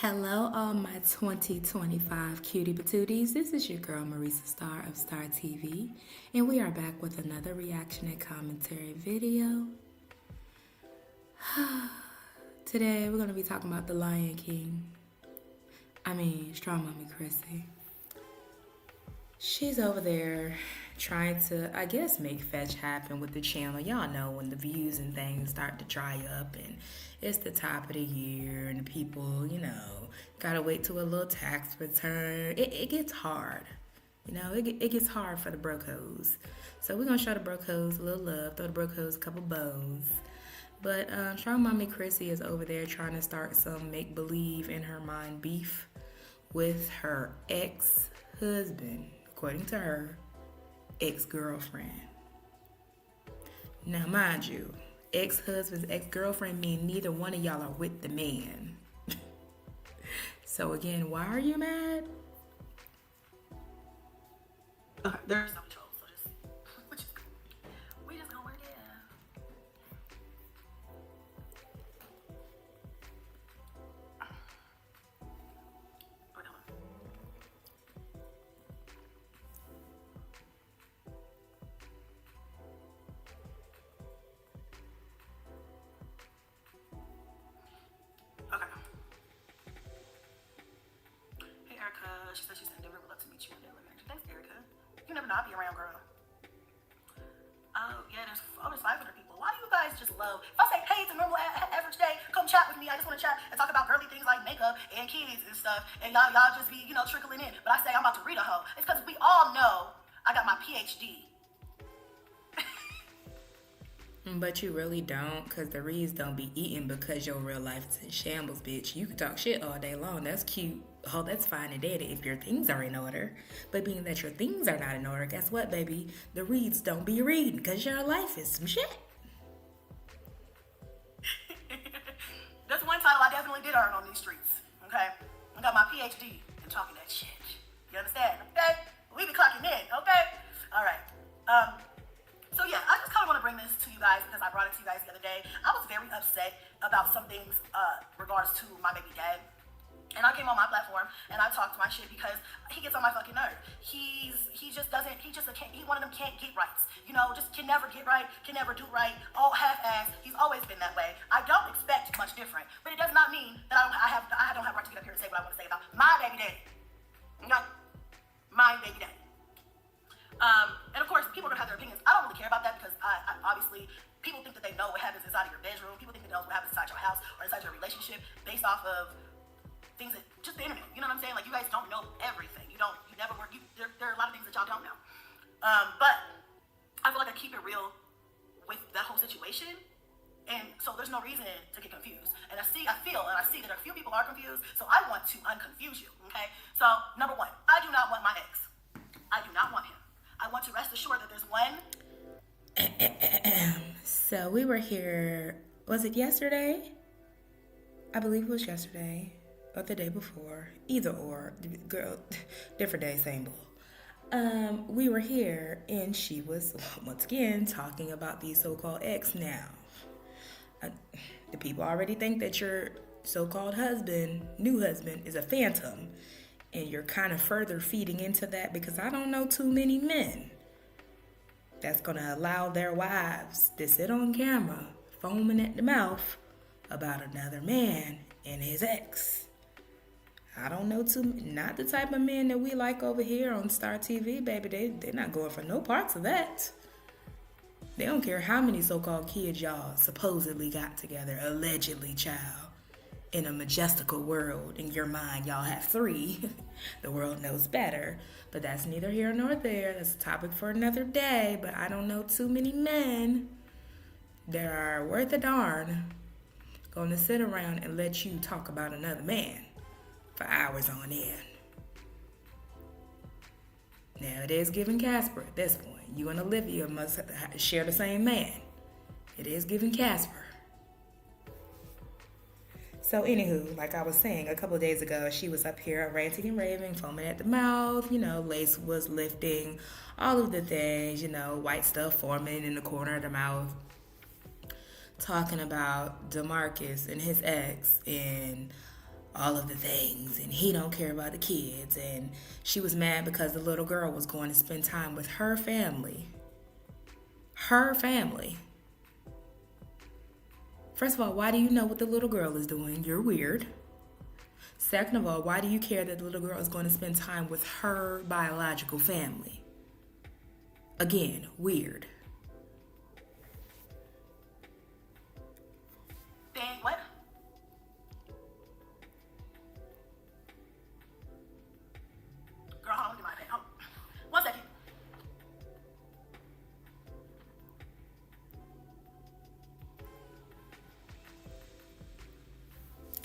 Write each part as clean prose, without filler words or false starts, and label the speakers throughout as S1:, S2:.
S1: Hello, all my 2025 cutie patooties. This is your girl Marisa Star of Star TV, and we are back with another reaction and commentary video. Today, we're going to be talking about The Lion King. Strong Mommy Chrissy. She's over there trying to, I guess, make fetch happen with the channel. Y'all know when the views and things start to dry up and it's the top of the year and the people, gotta wait till a little tax return. It gets hard. It gets hard for the brocos. So we're gonna show the brocos a little love, throw the brocos a couple bows. But Strong Mommy Chrissy is over there trying to start some make-believe in her mind beef with her ex-husband, according to her, ex-girlfriend. Now, mind you, ex-husband's ex-girlfriend mean neither one of y'all are with the man. So again, why are you mad?
S2: There's no control, so we just gonna work it out. Wait, hold on. Okay. Hey, Erica. She said she's never would love to meet you. Thanks, Erica. You never know. I'll be around, girl. Oh, yeah, there's 500 people. Why do you guys just love? If I say, hey, it's a normal average day, come chat with me. I just want to chat and talk about girly things like makeup and kids and stuff. And y'all just be, trickling in. But I say I'm about to read a hoe. It's because we all know I got my PhD.
S1: But you really don't, because the reeds don't be eating because your real life is in shambles, bitch. You can talk shit all day long. That's cute. Oh, that's fine and dandy if your things are in order. But being that your things are not in order, guess what, baby? The reeds don't be reading because your life is some shit.
S2: That's one title I definitely did earn on these streets, okay? I got my PhD in talking that shit. You understand, okay? We be clocking in, okay? All right. So yeah, I just kind of want to bring this to you guys because I brought it to you guys the other day. I was very upset about some things regards to my baby dad. And I came on my platform and I talked my shit because he gets on my fucking nerve. He one of them can't get rights. Just can never get right, can never do right, all half-ass. He's always been that way. I don't expect much different, but it does not mean that I don't have right to get up here and say what I want to say about my baby daddy. Okay? My baby daddy. And of course, people are gonna have their opinions. I don't really care about that because I obviously people think that they know what happens inside of your bedroom. People think they know what happens inside your house or inside your relationship based off of things that just the internet. You know what I'm saying? Like, you guys don't know everything. You never work. There are a lot of things that y'all don't know. But I feel like I keep it real with that whole situation. And so there's no reason to get confused. And I see that a few people are confused. So I want to unconfuse you. Okay? So number one, I do not want my ex. I do not want him. I want to rest assured that there's one.
S1: So we were here, was it yesterday? I believe it was yesterday or the day before. Either or. Girl, different day, same bull. We were here and she was, once again, talking about these so-called ex now. The people already think that your so-called new husband, is a phantom. And you're kind of further feeding into that because I don't know too many men that's going to allow their wives to sit on camera foaming at the mouth about another man and his ex. I don't know not the type of men that we like over here on Star TV, baby. They're not going for no parts of that. They don't care how many so-called kids y'all supposedly got together, allegedly, child. In a majestical world, in your mind, y'all have 3. The world knows better. But that's neither here nor there. That's a topic for another day. But I don't know too many men that are worth a darn going to sit around and let you talk about another man for hours on end. Now, it is giving Casper at this point. You and Olivia must share the same man. It is giving Casper. So anywho, like I was saying, a couple of days ago, she was up here ranting and raving, foaming at the mouth, lace was lifting, all of the things, white stuff forming in the corner of the mouth. talking about DeMarcus and his ex and all of the things, and he don't care about the kids, and she was mad because the little girl was going to spend time with her family. Her family. First of all, why do you know what the little girl is doing? You're weird. Second of all, why do you care that the little girl is going to spend time with her biological family? Again, weird.
S2: Dang, what? Girl, hold on, get my pen. Hold on. 1 second.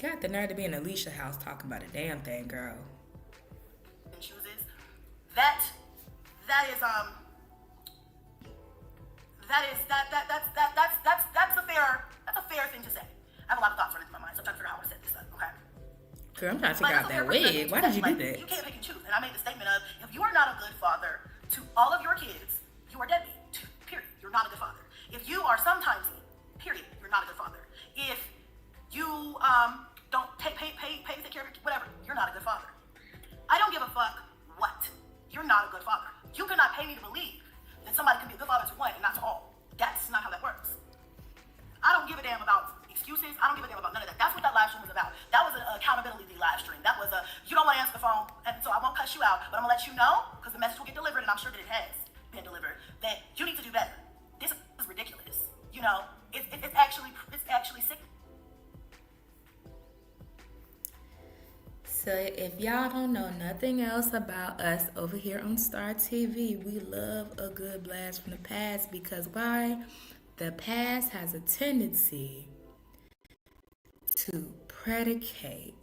S1: Got the nerve to be in Alicia's house talking about a damn thing, girl.
S2: And chooses. That's a fair thing to say. I have a lot of thoughts running through my mind, so I'm trying to figure out how to set this up, okay?
S1: Girl, I'm trying to figure out that wig. Why did you do that?
S2: You can't pick and choose. And I made the statement of, if you are not a good father to all of your kids, you are deadbeat. Period. You're not a good father. If you are sometimes, period, you're not a good father. If you don't take care of your, whatever, you're not a good father. I don't give a fuck what. You're not a good father. You cannot pay me to believe that somebody can be a good father to one and not to all. That's not how that works. I don't give a damn about excuses. I don't give a damn about none of that. That's what that live stream was about. That was an accountability live stream. That was you don't want to answer the phone, and so I won't cuss you out, but I'm going to let you know, because the message will get delivered, and I'm sure that it has been delivered, that you need to do better. This is ridiculous. You know, it's actually sick.
S1: So if y'all don't know nothing else about us over here on Star TV, we love a good blast from the past, because why? The past has a tendency to predicate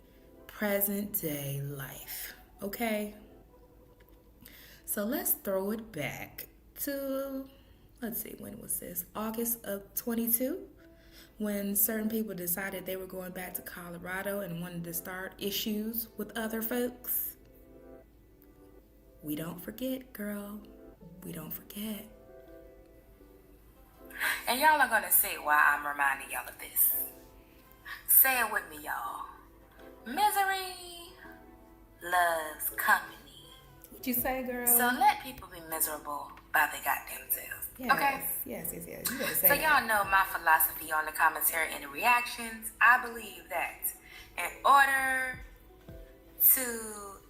S1: present day life, okay? So let's throw it back to, let's see, when was this? August of 22, when certain people decided they were going back to Colorado and wanted to start issues with other folks. We don't forget, girl. We don't forget.
S3: And y'all are gonna say why I'm reminding y'all of this. Say it with me, y'all. Misery loves company.
S1: What'd you say, girl?
S3: So let people be miserable by their goddamn selves.
S1: Yes,
S3: okay?
S1: Yes. You better say
S3: So
S1: that.
S3: y'all know my philosophy on the commentary and the reactions. I believe that in order to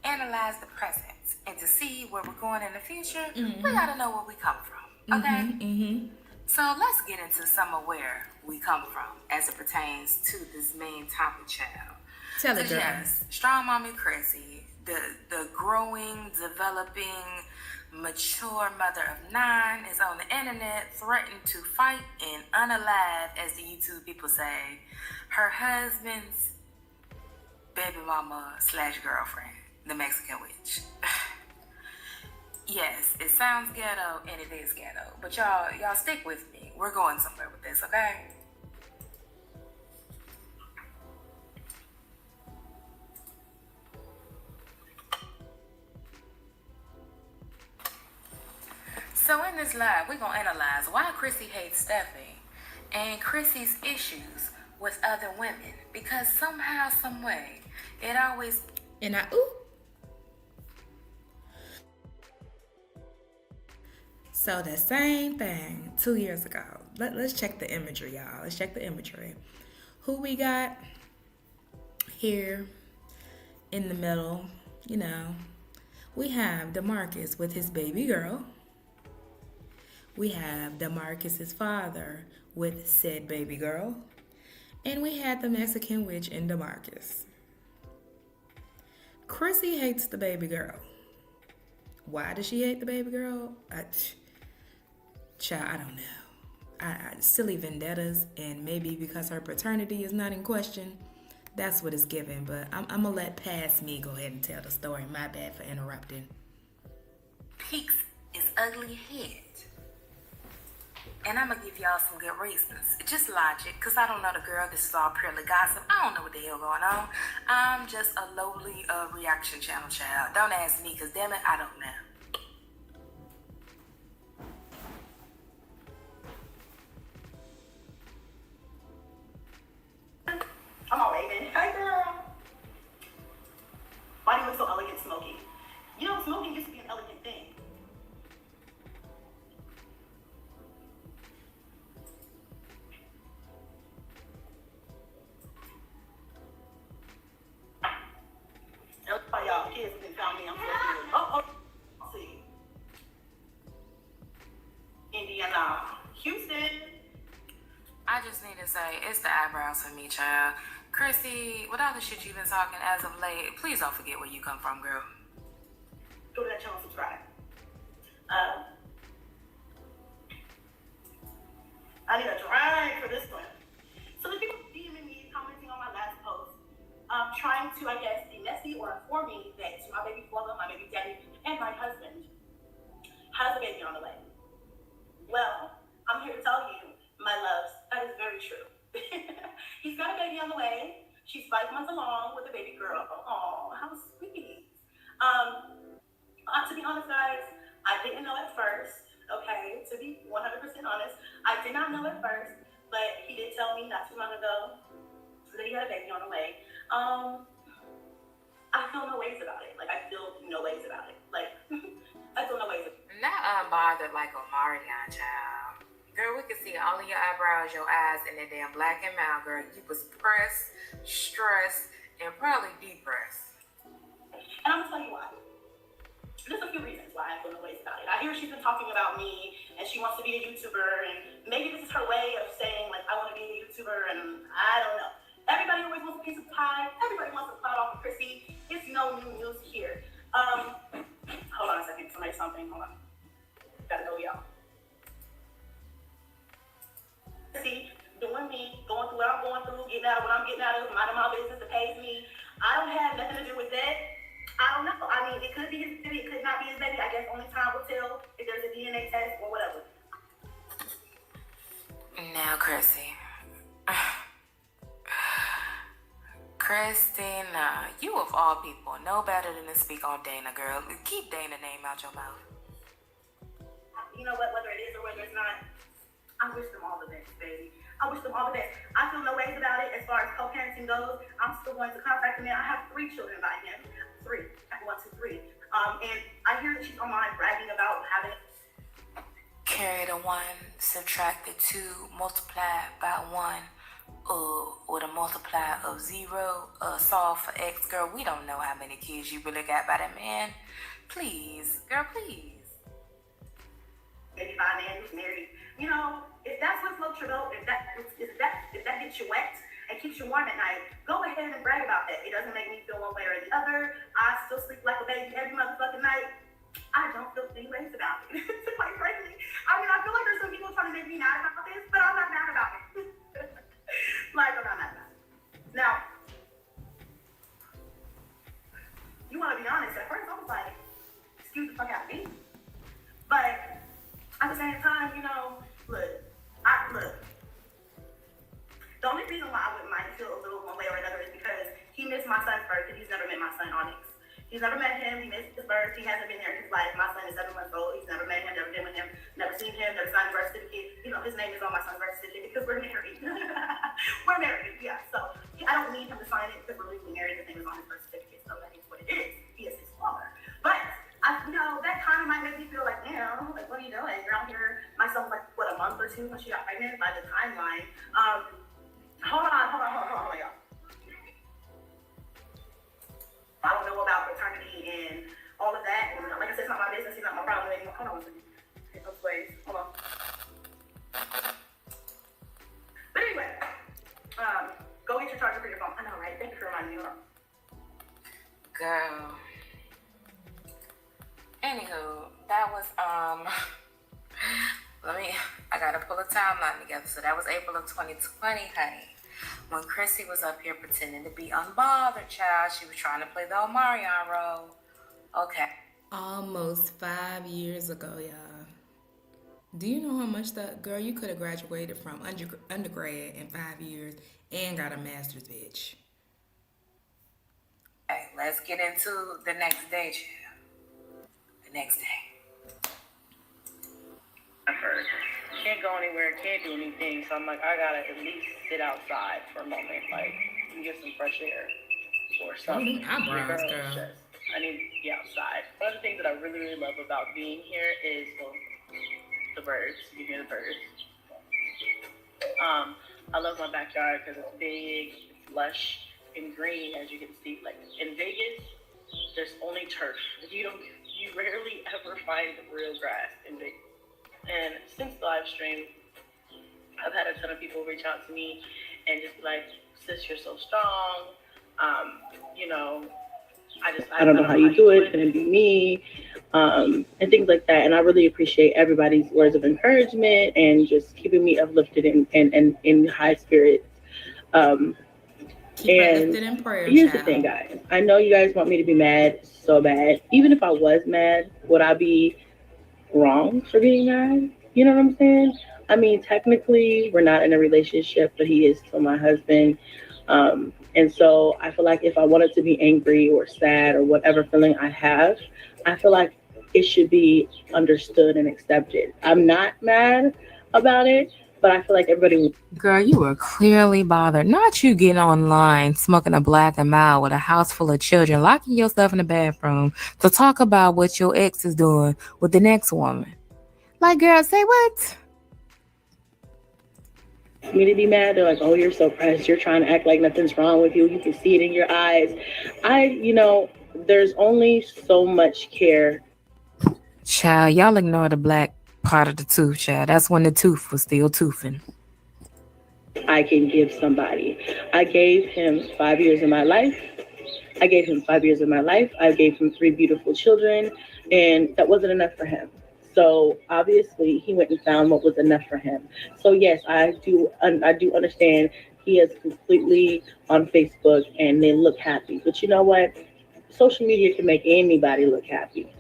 S3: analyze the present and to see where we're going in the future, we gotta know where we come from. Okay? So let's get into some of where we come from as it pertains to this main topic, child.
S1: Tell it,
S3: So
S1: girl.
S3: yes, Strong Mommy Chrissy, the growing, developing, mature mother of 9 is on the internet threatened to fight and unalive, as the YouTube people say, her husband's baby mama / girlfriend, the Mexican witch. Yes, it sounds ghetto and it is ghetto, but y'all stick with me. We're going somewhere with this, okay? So in this live, we're gonna analyze why Chrissy hates Stephanie and Chrissy's issues with other women, because somehow, some way, it always
S1: So the same thing 2 years ago. Let's check the imagery, y'all. Let's check the imagery. Who we got here in the middle, you know. We have DeMarcus with his baby girl. We have DeMarcus's father with said baby girl. And we had the Mexican witch in DeMarcus. Chrissy hates the baby girl. Why does she hate the baby girl? Child, I don't know. Silly vendettas, and maybe because her paternity is not in question, that's what it's given. But I'm gonna let past me go ahead and tell the story. My bad for interrupting.
S3: peeks his ugly head. And I'm gonna give y'all some good reasons. Just logic, because I don't know the girl. This is all purely gossip. I don't know what the hell going on. I'm just a lowly reaction channel child. Don't ask me, because damn it, I don't know.
S2: I'm all waving. Hi, girl.
S3: to say, it's the eyebrows for me, child. Chrissy, with all the shit you've been talking as of late, please don't forget where you come from, girl.
S2: Go to that channel, subscribe. I need a drink for this one. So the people DMing me, commenting on my last post, trying to, I guess, be messy or inform me that my baby father, my baby daddy, and my husband has a baby on the way. Well, I'm here to tell you, my loves, that is very true. He's got a baby on the way. She's 5 months along with a baby girl. Oh, how sweet. To be honest, guys, I didn't know at first, okay, to be 100% honest, I did not know at first, but he did tell me not too long ago that he had a baby on the way. I feel no ways about it. Like, I feel no ways about it. Like, I feel no ways about it.
S3: Not unbothered like Omarion, child. Girl, we can see all of your eyebrows, your eyes, and that damn black and mild, girl. You was pressed, stressed, and probably depressed.
S2: And I'm gonna tell you why. There's a few reasons why I feel no ways about it. I hear she's been talking about me, and she wants to be a YouTuber, and maybe this is her way of saying, like, I want to be a YouTuber, and I don't know. Everybody always wants a piece of pie. Everybody wants to clout off of Chrissy. It's no new news here. Hold on a second. Somebody something. Hold on. Gotta go, y'all. See, doing me, going through what I'm going through, getting out of what I'm getting out of, minding my business that pays me. I don't have nothing to do with that. I don't know. I mean, it could be his baby, it could not be his baby. I guess only time will tell if there's a DNA test or whatever.
S3: Now, Chrissy. Christina, you of all people know better than to speak on Dana, girl. Keep Dana's name out your mouth.
S2: You know what, whether it is or whether it's not, I wish them all the best, baby. I wish them all the best. I feel no ways about it as far as co-parenting goes. I'm still going to contact him. I have 3 children by him. 3. 1, 2, 3. And I hear that she's online bragging about having.
S3: Carry the 1, subtract the 2, multiply by 1, or the multiply of 0, solve for x. Girl, we don't know how many kids you really got by that man. Please, girl, please.
S2: Maybe by a man who's married. You know, if that's what floats your boat, if that gets you wet and keeps you warm at night, go ahead and brag about that. It doesn't make me feel one way or the other. I still sleep like a baby every motherfucking night. I don't feel any ways about it. Quite frankly. I mean, I feel like there's some people trying to make me mad about this, but I'm not mad about it. Like, I'm not mad about it. Now, you want to be honest, at first I was like, excuse the fuck out of me. But at the same time, you know, look. The only reason why I wouldn't mind feel a little one way or another is because he missed my son's birth and he's never met my son Onyx. He's never met him. He missed his birth. He hasn't been there in his life. My son is 7 months old. He's never met him, never been with him, never seen him, never signed a birth certificate. You know, his name is on my son's birth certificate because we're married. We're married, yeah. So I don't need him to sign it because we're legally married. His name is on his birth certificate, so that is what it is. He is his father. But you know, that kind of might make me feel like, damn, like, what are you doing? You're out here. My son was like, what, a month or 2 when she got pregnant by the timeline. Hold on, y'all. I don't know about paternity and all of that. And like I said, it's not my business. It's not my problem anymore. Hold on one second. Hold on. But anyway, go get your charger for your phone. I know, right? Thank you for reminding me.
S3: Girl. Anywho, that was, I gotta pull a timeline together. So that was April of 2020, honey. When Chrissy was up here pretending to be unbothered, child, she was trying to play the Omarion role. Okay.
S1: Almost 5 years ago, y'all. Do you know how much that girl you could have graduated from undergrad in 5 years and got a master's, bitch?
S3: Okay, let's get into the next day, child. The next day.
S4: I've heard. Can't go anywhere, can't do anything, so I'm like, I gotta at least sit outside for a moment, like, and get some fresh air or something.
S1: Eyebrows, girl.
S4: I need to be outside. One of the things that I really, really love about being here is the birds. You hear the birds. I love my backyard because it's big, it's lush, and green, as you can see. Like, in Vegas, there's only turf. You rarely ever find real grass in Vegas. And since the live stream, I've had a ton of people reach out to me and just be like, sis, you're so strong. You know, I don't know how you do it. Can it be me? And things like that. And I really appreciate everybody's words of encouragement and just keeping me uplifted and in high spirits.
S1: Keep her lifted in prayer,
S4: Here's
S1: child.
S4: the thing, guys. I know you guys want me to be mad so bad. Even if I was mad, would I be wrong for being mad? You know what I'm saying? I mean, technically, we're not in a relationship, but he is still my husband. And so I feel like if I wanted to be angry or sad or whatever feeling I have, I feel like it should be understood and accepted. I'm not mad about it, but I feel like everybody.
S3: Girl, you were clearly bothered. Not you getting online, smoking a black and mild with a house full of children, locking yourself in the bathroom to talk about what your ex is doing with the next woman. Like, girl, say what?
S4: Me to be mad, they're like, oh, you're so pressed, you're trying to act like nothing's wrong with you, you can see it in your eyes. There's only so much care.
S3: Child, y'all ignore the black part of the tooth, child. That's when the tooth was still toothing.
S4: I can give somebody. I gave him 5 years of my life. I gave him 3 beautiful children, and that wasn't enough for him. So obviously he went and found what was enough for him. So yes, I do understand he is completely on Facebook and they look happy. But you know what? Social media can make anybody look happy.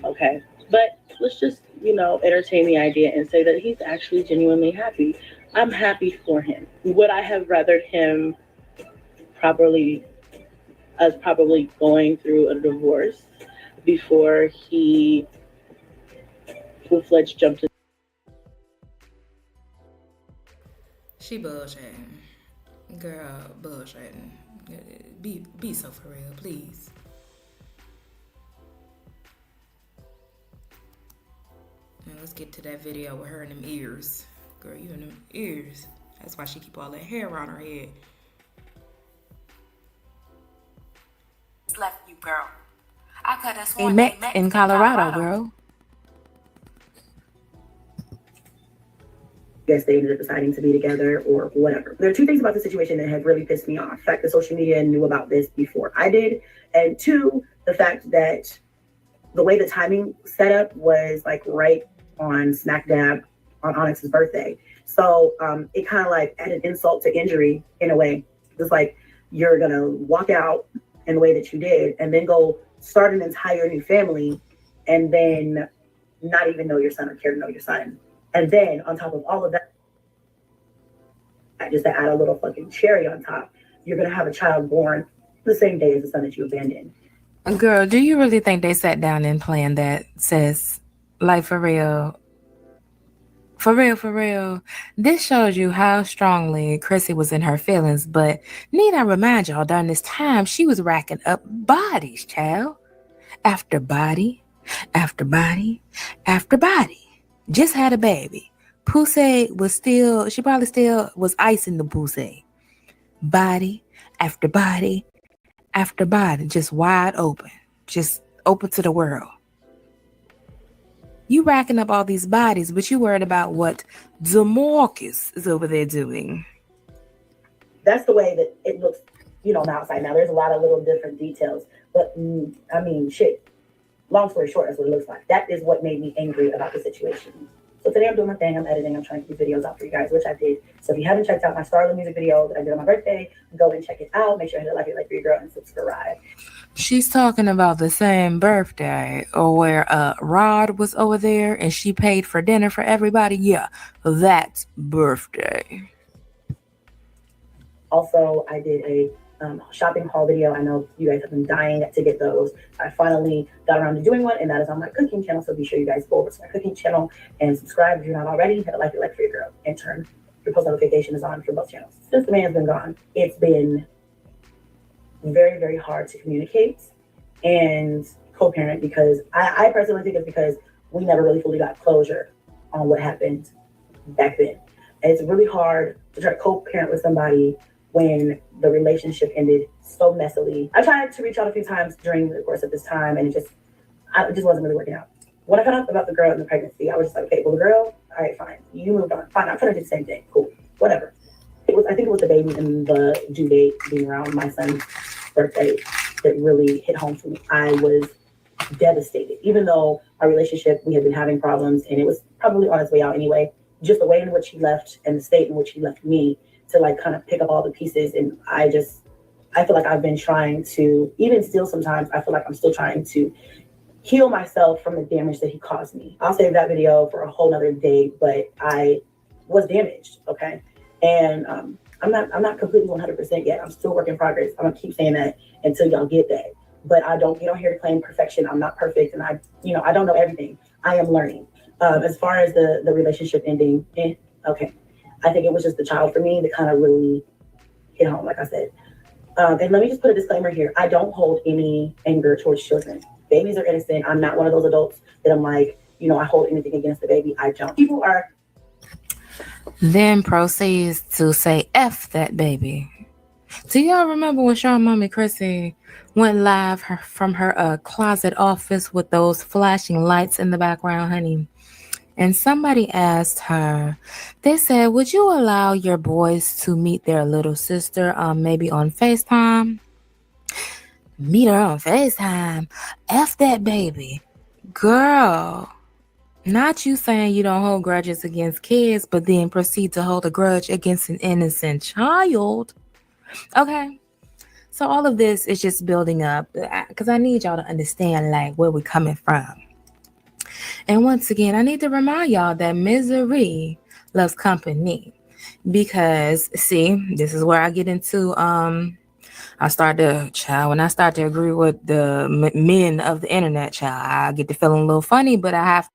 S4: Okay. But let's just, entertain the idea and say that he's actually genuinely happy. I'm happy for him. Would I have rathered him probably going through a divorce before he full-fledged jumped in?
S1: She bullshitting. Girl, bullshitting. Be so for real, please. Now let's get to that video with her in them ears. Girl, you in them ears. That's why she keep all that hair on her head.
S3: Left you, girl. I could have sworn they met in Colorado, girl.
S2: Guess they ended up deciding to be together or whatever. There are two things about the situation that have really pissed me off. The fact that social media knew about this before I did, and two, the fact that the way the timing set up was like right on smack dab on Onyx's birthday. So it kind of like added insult to injury in a way. It's like you're gonna walk out in the way that you did and then go start an entire new family and then not even know your son or care to know your son. And then on top of all of that, just to add a little fucking cherry on top, you're going to have a child born the same day as the son that you abandoned.
S3: Girl, do you really think they sat down and planned that, sis? Like, for real? For real. This shows you how strongly Chrissy was in her feelings, but need I remind y'all, during this time, she was racking up bodies, child. After body, after body, after body. Just had a baby. Pussy was she probably still was icing the pussy. Body after body after body, just wide open. Just open to the world. You racking up all these bodies, but you worried about what DeMarcus is over there doing.
S2: That's the way that it looks, on the outside. Now, there's a lot of little different details, but I mean, shit. Long story short, that's what it looks like. That is what made me angry about the situation. So today I'm doing my thing. I'm editing. I'm trying to get videos out for you guys, which I did. So if you haven't checked out my Starla music video that I did on my birthday, go and check it out. Make sure you hit like for your girl and subscribe.
S3: She's talking about the same birthday or where Rod was over there and she paid for dinner for everybody. Yeah, that's birthday.
S2: Also, I did a shopping haul video. I know you guys have been dying to get those. I finally got around to doing one, and that is on my cooking channel. So be sure you guys go over to my cooking channel and subscribe if you're not already. Hit a like for your girl, and turn your post notification is on for both channels. Since the man's been gone, it's been very, very hard to communicate and co-parent because I personally think it's because we never really fully got closure on what happened back then. And it's really hard to try to co-parent with somebody when the relationship ended so messily. I tried to reach out a few times during the course of this time, and it just wasn't really working out.
S4: When I found out about the girl and the pregnancy, I was just like, okay, well, the girl, all right, fine. You moved on. Fine, I'm trying to do the same thing. Cool, whatever. I think it was the baby and the due date being around my son's birthday that really hit home for me. I was devastated, even though our relationship, we had been having problems and it was probably on its way out anyway. Just the way in which he left and the state in which he left me to like kind of pick up all the pieces. And I feel like I've been trying to, even still sometimes, I feel like I'm still trying to heal myself from the damage that he caused me. I'll save that video for a whole nother day, but I was damaged, okay? And I'm not completely 100% yet. I'm still work in progress. I'm gonna keep saying that until y'all get that. But I don't get on here to claim perfection. I'm not perfect, and I don't know everything. I am learning. As far as the relationship ending, okay. I think it was just the child for me that kind of really hit home, like I said. And let me just put a disclaimer here. I don't hold any anger towards children. Babies are innocent. I'm not one of those adults that I'm like, I hold anything against the baby. I don't. People are.
S3: Then proceeds to say F that baby. Do y'all remember when STRONGMOMMY Chrissy went live from her closet office with those flashing lights in the background, honey? And somebody asked her, they said, would you allow your boys to meet their little sister maybe on FaceTime? Meet her on FaceTime? F that baby. Girl. Not you saying you don't hold grudges against kids, but then proceed to hold a grudge against an innocent child. Okay. So all of this is just building up because I need y'all to understand like where we're coming from. And once again, I need to remind y'all that misery loves company. Because see, this is where I get into when I start to agree with the men of the internet, child, I get to feeling a little funny, but I have.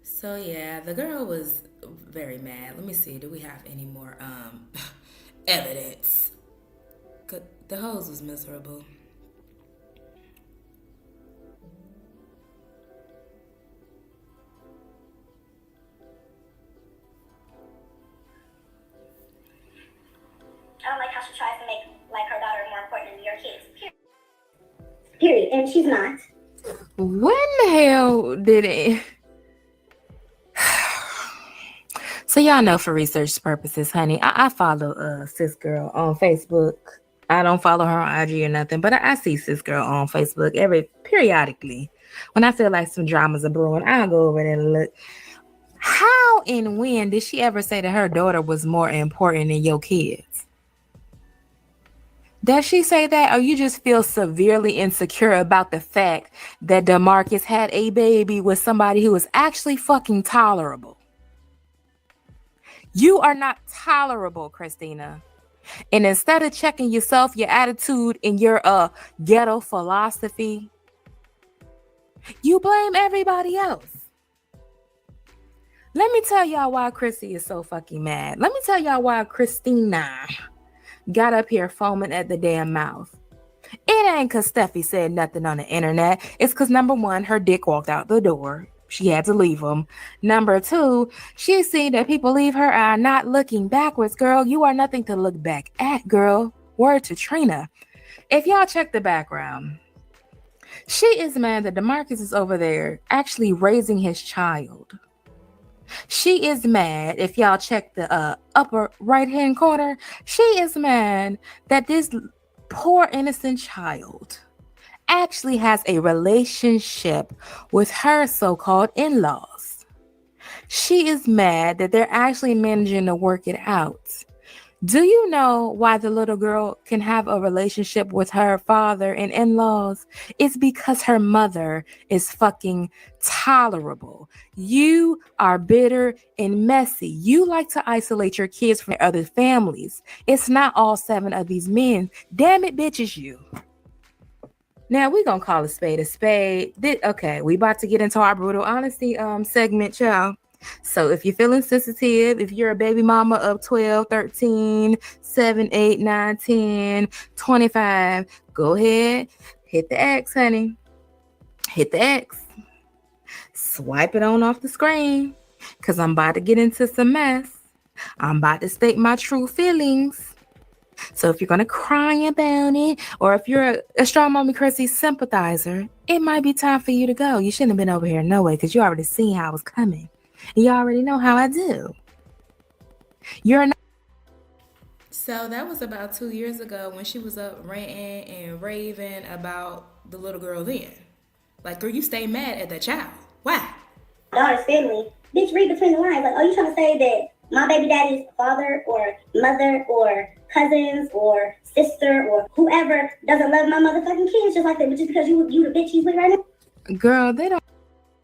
S1: So yeah, the girl was very mad. Let me see. Do we have any more evidence? The hose was miserable.
S5: I don't like how she tries to make like her daughter more important than your kids. Period. And she's not.
S3: When the hell did it? So y'all know for research purposes, honey, I follow sis girl on Facebook. I don't follow her on IG or nothing, but I see sis girl on Facebook periodically. When I feel like some dramas are brewing, I'll go over there and look. How and when did she ever say that her daughter was more important than your kids? Does she say that, or you just feel severely insecure about the fact that DeMarcus had a baby with somebody who was actually fucking tolerable? You are not tolerable, Christina. And instead of checking yourself, your attitude, and your ghetto philosophy, you blame everybody else. Let me tell y'all why Chrissy is so fucking mad. Let me tell y'all why Christina got up here foaming at the damn mouth. It ain't because Steffi said nothing on the internet. It's because, number one, her dick walked out the door. She had to leave him. Number two, she seen that people leave her eye not looking backwards, girl. You are nothing to look back at, girl. Word to Trina. If y'all check the background, she is mad that DeMarcus is over there actually raising his child. She is mad, if y'all check the upper right-hand corner, she is mad that this poor innocent child actually has a relationship with her so-called in-laws. She is mad that they're actually managing to work it out. Do you know why the little girl can have a relationship with her father and in-laws? It's because her mother is fucking tolerable. You are bitter and messy. You like to isolate your kids from other families. It's not all 7 of these men. Damn it, bitch, it's you. Now we gonna call a spade a spade. Okay, we about to get into our brutal honesty segment, y'all. So if you're feeling sensitive, if you're a baby mama of 12, 13, 7, 8, 9, 10, 25, go ahead, hit the X, honey. Hit the X. Swipe it on off the screen, because I'm about to get into some mess. I'm about to state my true feelings. So if you're going to cry about it, or if you're a Strong Mommy Chrissy sympathizer, it might be time for you to go. You shouldn't have been over here no way, because you already seen how I was coming. And you already know how I do. You're not.
S1: So that was about 2 years ago when she was up ranting and raving about the little girl then. Like, girl, you stay mad at that child. Why?
S5: Daughter's family. Bitch, read between the lines. Like, are you trying to say that my baby daddy's father or mother or cousins or sister or whoever doesn't love my motherfucking kids just like that, just because you the bitch he's with right now?
S3: Girl, they don't.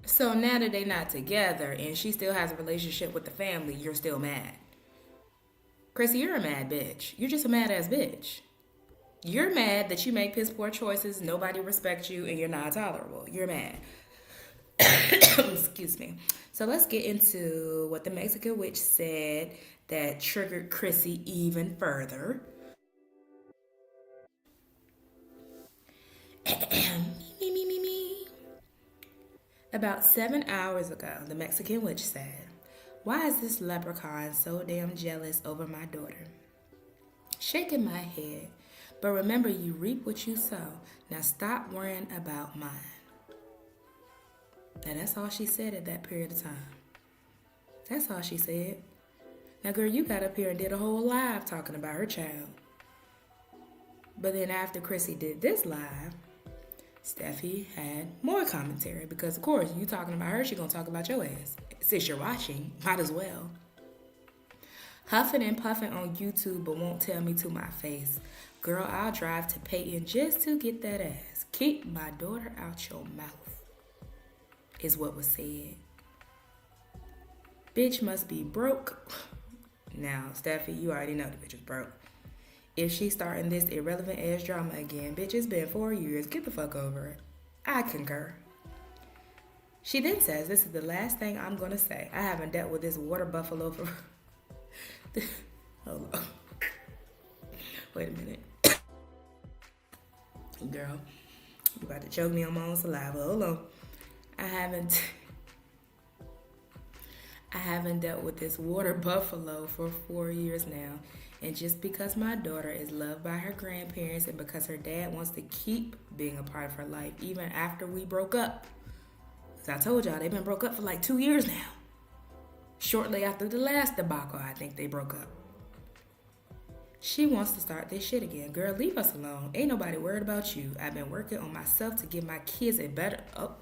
S1: So now that they not together and she still has a relationship with the family, you're still mad. Chrissy, you're a mad bitch. You're just a mad ass bitch. You're mad that you make piss poor choices, nobody respects you, and you're not tolerable. You're mad. Excuse me. So let's get into what the Mexican witch said that triggered Chrissy even further. me. About 7 hours ago, the Mexican witch said, "Why is this leprechaun so damn jealous over my daughter?" Shaking my head, but remember, you reap what you sow. Now stop worrying about mine. Now that's all she said at that period of time. That's all she said. Now, girl, you got up here and did a whole live talking about her child. But then after Chrissy did this live, Steffi had more commentary because, of course, you talking about her, she gonna talk about your ass. Since you're watching, might as well. Huffing and puffing on YouTube, but won't tell me to my face. Girl, I'll drive to Peyton just to get that ass. Keep my daughter out your mouth, is what was said. Bitch must be broke. Now, Steffi, you already know the bitch is broke. If she's starting this irrelevant ass drama again, bitch, it's been 4 years. Get the fuck over it. I concur. She then says, "This is the last thing I'm gonna say. I haven't dealt with this water buffalo for..." Hold on. Wait a minute. Girl, you about to choke me on my own saliva. Hold on. I haven't dealt with this water buffalo for 4 years now. And just because my daughter is loved by her grandparents and because her dad wants to keep being a part of her life, even after we broke up. Because I told y'all, they've been broke up for like 2 years now. Shortly after the last debacle, I think they broke up. She wants to start this shit again. Girl, leave us alone. Ain't nobody worried about you. I've been working on myself to give my kids a better... Oh,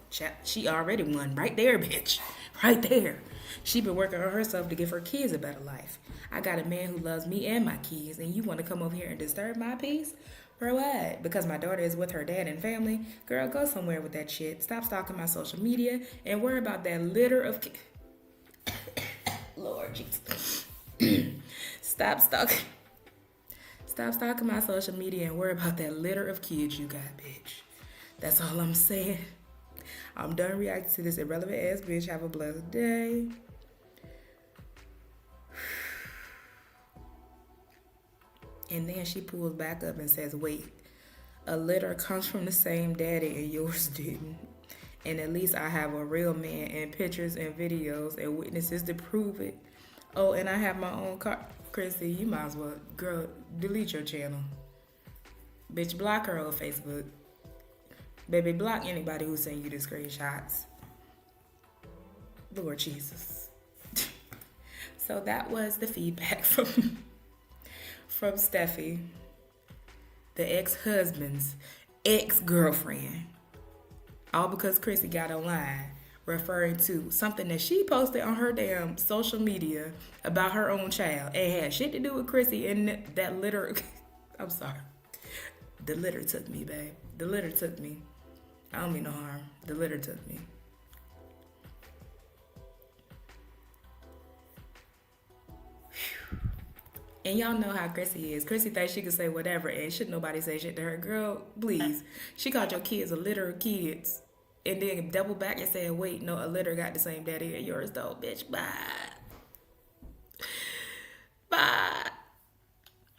S1: she already won. Right there, bitch. Right there. She been working on herself to give her kids a better life. I got a man who loves me and my kids, and you want to come over here and disturb my peace? For what? Because my daughter is with her dad and family? Girl, go somewhere with that shit. Stop stalking my social media and worry about that litter of kids. Lord Jesus. Stop stalking my social media and worry about that litter of kids you got, bitch. That's all I'm saying. I'm done reacting to this irrelevant ass bitch. Have a blessed day. And then she pulls back up and says, "Wait, a litter comes from the same daddy and yours didn't. And at least I have a real man and pictures and videos and witnesses to prove it. Oh, and I have my own car." Chrissy, you might as well, girl, delete your channel. Bitch, block her on Facebook. Baby, block anybody who send you the screenshots. Lord Jesus. So that was the feedback from Steffi, the ex-husband's ex-girlfriend. All because Chrissy got online referring to something that she posted on her damn social media about her own child. It had shit to do with Chrissy and that litter. I'm sorry. The litter took me, babe. The litter took me. I don't mean no harm. The litter took me. And y'all know how Chrissy is. Chrissy thinks she can say whatever and should nobody say shit to her. Girl, please. She called your kids a litter of kids. And then double back and say, "Wait, no, a litter got the same daddy as yours though, bitch. Bye. Bye."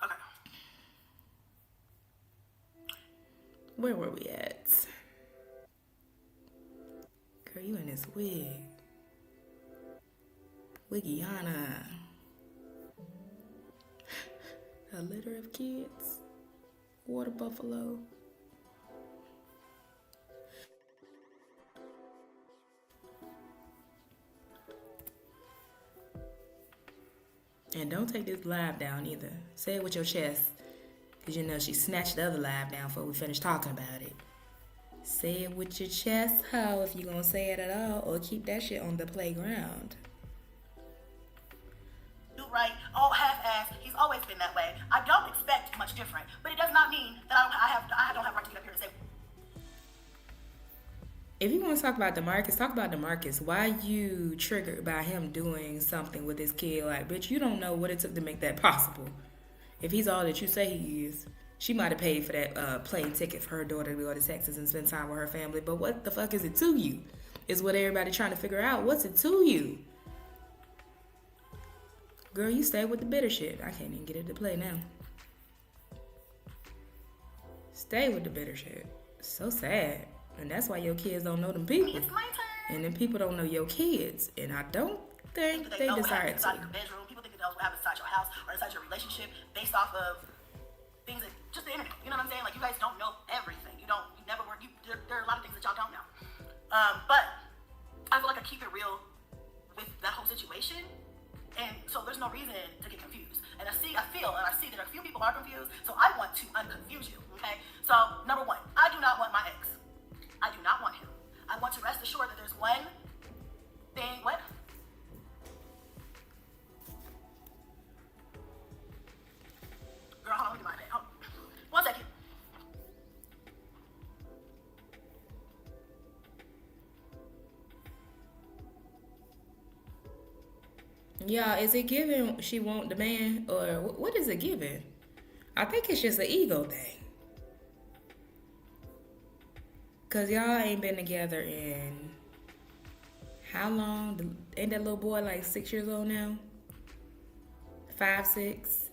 S2: Okay.
S1: Where were we at? Girl, you in this wig. Wigiana. a litter of kids. Water buffalo. And don't take this live down either. Say it with your chest. Because you know she snatched the other live down before we finished talking about it. Say it with your chest, ho, if you're going to say it at all. Or keep that shit on the playground.
S2: Right, all half-assed. He's always been that way. I don't expect much different, but it does not mean that I don't have right to get up here and say.
S1: If you want to talk about DeMarcus, talk about DeMarcus. Why you triggered by him doing something with his kid? Like, bitch, you don't know what it took to make that possible. If he's all that you say he is, she might have paid for that plane ticket for her daughter to go to Texas and spend time with her family. But what the fuck is it to you? Is what everybody trying to figure out. What's it to you? Girl, you stay with the bitter shit. I can't even get it to play now. Stay with the bitter shit. So sad. And that's why your kids don't know them people.
S2: It's my turn.
S1: And then people don't know your kids. And I don't think they desire to.
S2: Inside your bedroom. People think that knows what happens inside your house or inside your relationship based off of things that just the internet. You know what I'm saying? Like, you guys don't know everything. You never work. There are a lot of things that y'all don't know. But I feel like I keep it real with that whole situation. And so there's no reason to get confused. And I see that a few people are confused, so I want to unconfuse you, okay? So, number one, I do not want my ex. I do not want him. I want to rest assured that there's one thing, what? Girl, hold on, let me get my bed. Hold on. 1 second.
S1: Yeah, is it giving she want the man? Or what is it giving? I think it's just an ego thing. Because y'all ain't been together in how long? Ain't that little boy like 6 years old now? 5, 6?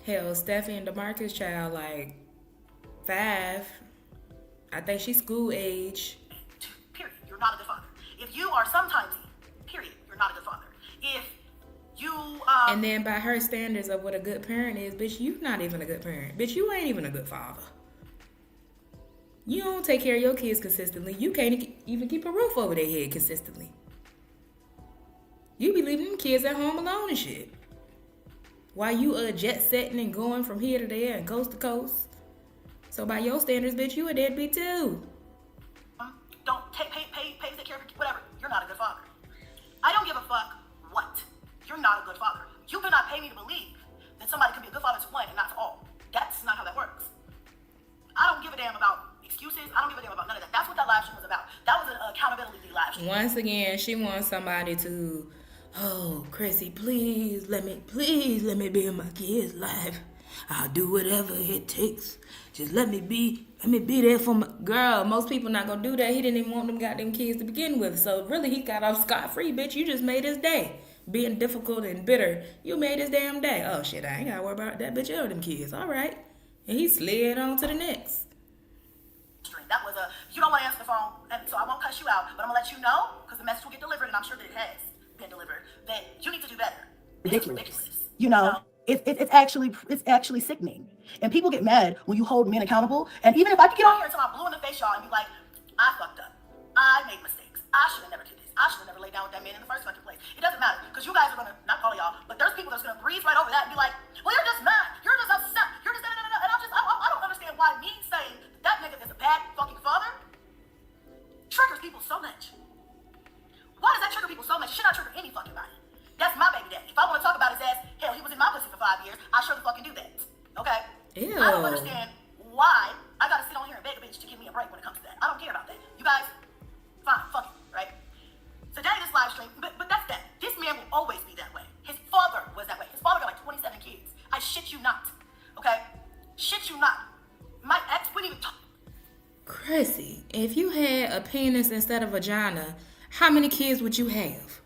S1: Hell, Steffi and DeMarcus child like 5. I think she's school age.
S2: Period. You're not a good father. If you are sometimes, period, you're not a good father. If you
S1: and then by her standards of what a good parent is, bitch, you not even a good parent. Bitch, you ain't even a good father. You don't take care of your kids consistently. You can't even keep a roof over their head consistently. You be leaving them kids at home alone and shit. While you jet setting and going from here to there and coast to coast. So by your standards, bitch, you a deadbeat too.
S2: don't take care of whatever. You're not a good father. I don't give a fuck what. You're not a good father. You cannot pay me to believe that somebody can be a good father to one and not to all. That's not how that works. I don't give a damn about excuses. I don't give a damn about none of that. That's what that live stream was about. That was an accountability live stream.
S1: Once again, she wants somebody to, oh, Chrissy, please let me be in my kid's life. I'll do whatever it takes. Just let me be there for my girl. Most people not gonna do that. He didn't even want them goddamn kids to begin with. So really, he got off scot-free, bitch. You just made his day. Being difficult and bitter, you made his damn day. Oh shit, I ain't gotta worry about that bitch or them kids. All right, and he slid on to the next.
S2: That was you don't want to answer the phone, and so I won't cuss you out, but I'm gonna let you know because the message will get delivered, and I'm sure that it has been delivered. That you need to do better.
S6: Ridiculous. You know. It's actually sickening. And people get mad when you hold men accountable. And even if I could
S2: get on here until I'm blue in the face, y'all, and be like, I fucked up. I made mistakes. I should have never did this. I should have never laid down with that man in the first fucking place. It doesn't matter, because you guys are gonna, not all y'all, but there's people that's gonna breeze right over that and be like, well, you're just mad. You're just upset. You're just da-da-da-da. And I don't understand why me saying that nigga is a bad fucking father triggers people so much. Why does that trigger people so much? It should not trigger any fucking body. That's my baby daddy. If I want to talk about his ass, hell, he was in my pussy for 5 years. I sure the fucking do that. Okay?
S1: Ew.
S2: I don't understand why I gotta sit on here and beg a bitch to give me a break when it comes to that. I don't care about that. You guys, fine, fuck it, right? Today, this live stream, but that's that. This man will always be that way. His father was that way. His father got like 27 kids. I shit you not. Okay? Shit you not. My ex wouldn't even talk.
S1: Chrissy, if you had a penis instead of vagina, how many kids would you have?